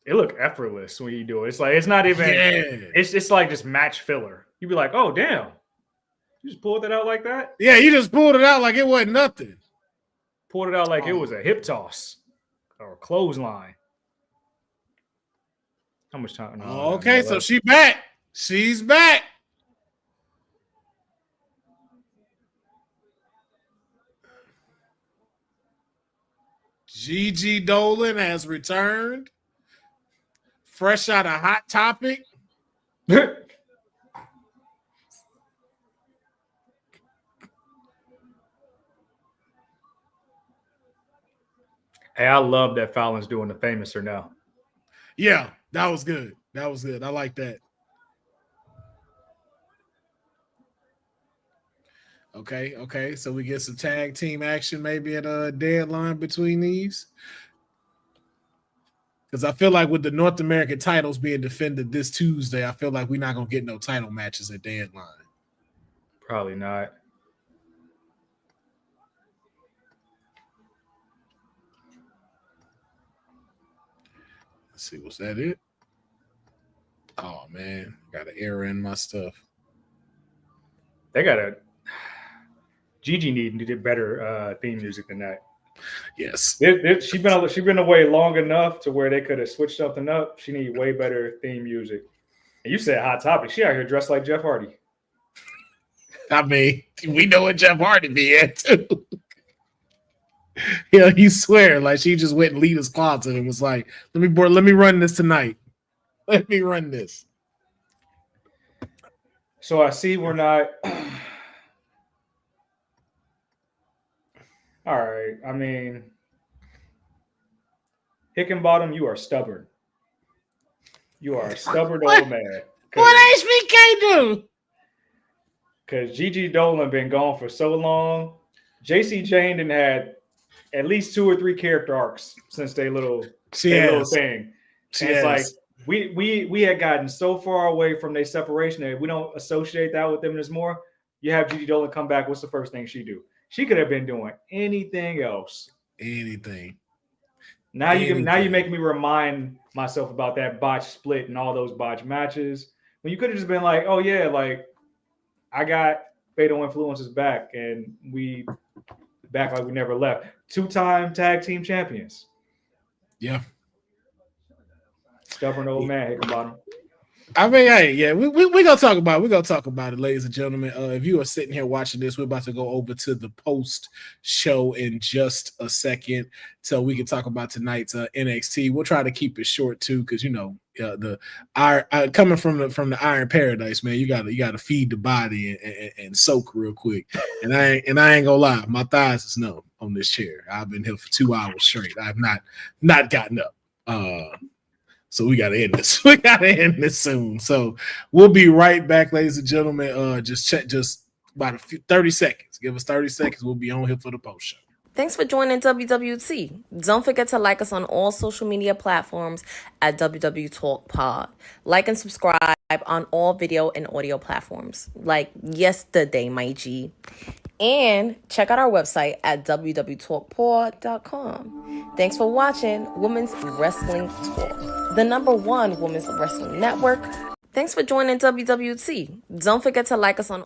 it look effortless when you do it. It's like, it's not even, it's like just match filler. You'd be like, oh, damn. You just pulled it out like that? Yeah, you just pulled it out like it wasn't nothing. Pulled it out like it was a hip toss or a clothesline. How much time? No, okay, so she back. She's back. Gigi Dolan has returned. Fresh out of Hot Topic. Hey, I love that Fallon's doing the Famouser now. Yeah, that was good. That was good. I like that. Okay. So we get some tag team action maybe at a deadline between these. Because I feel like with the North American titles being defended this Tuesday, I feel like we're not going to get no title matches at deadline. Probably not. Let's see, was that it? Oh, man. Got an error in my stuff. They got a... Gigi needed better theme music than that. Yes. She's been away long enough to where they could have switched something up. She needs way better theme music. And you said Hot Topic. She out here dressed like Jeff Hardy. I mean, we know what Jeff Hardy be at too. Yeah, you swear like she just went in Lita's closet and was like, let me run this tonight. Let me run this. So I see we're not. All right. I mean, Hickenbottom, you are stubborn. You are a stubborn old man. What HBK do? Because Gigi Dolan been gone for so long. JC Jane done had at least 2 or 3 character arcs since they little thing. It's like we had gotten so far away from their separation that we don't associate that with them anymore. You have Gigi Dolan come back. What's the first thing she do? She could have been doing anything else. Anything. Now you're making me remind myself about that botch split and all those botch matches. When you could have just been like, oh yeah, like I got Fatal Influences back and we back like we never left. 2-time tag team champions. Yeah. Stubborn old man, Hickenbottom. I mean, hey, yeah, we gonna talk about it. We're gonna talk about it, ladies and gentlemen. If you are sitting here watching this, we're about to go over to the post show in just a second, so we can talk about tonight's NXT. We'll try to keep it short too, because you know coming from the Iron Paradise, man, you gotta feed the body and soak real quick. And I ain't gonna lie, my thighs is numb on this chair. I've been here for 2 hours straight. I've not gotten up. So we got to end this. We got to end this soon. So we'll be right back, ladies and gentlemen. Just about 30 seconds. Give us 30 seconds. We'll be on here for the post show. Thanks for joining WWT. Don't forget to like us on all social media platforms at WW Talk Pod. Like and subscribe on all video and audio platforms like yesterday, my G. And check out our website at www.talkpod.com. Thanks for watching Women's Wrestling Talk, the #1 women's wrestling network. Thanks for joining WWT. Don't forget to like us on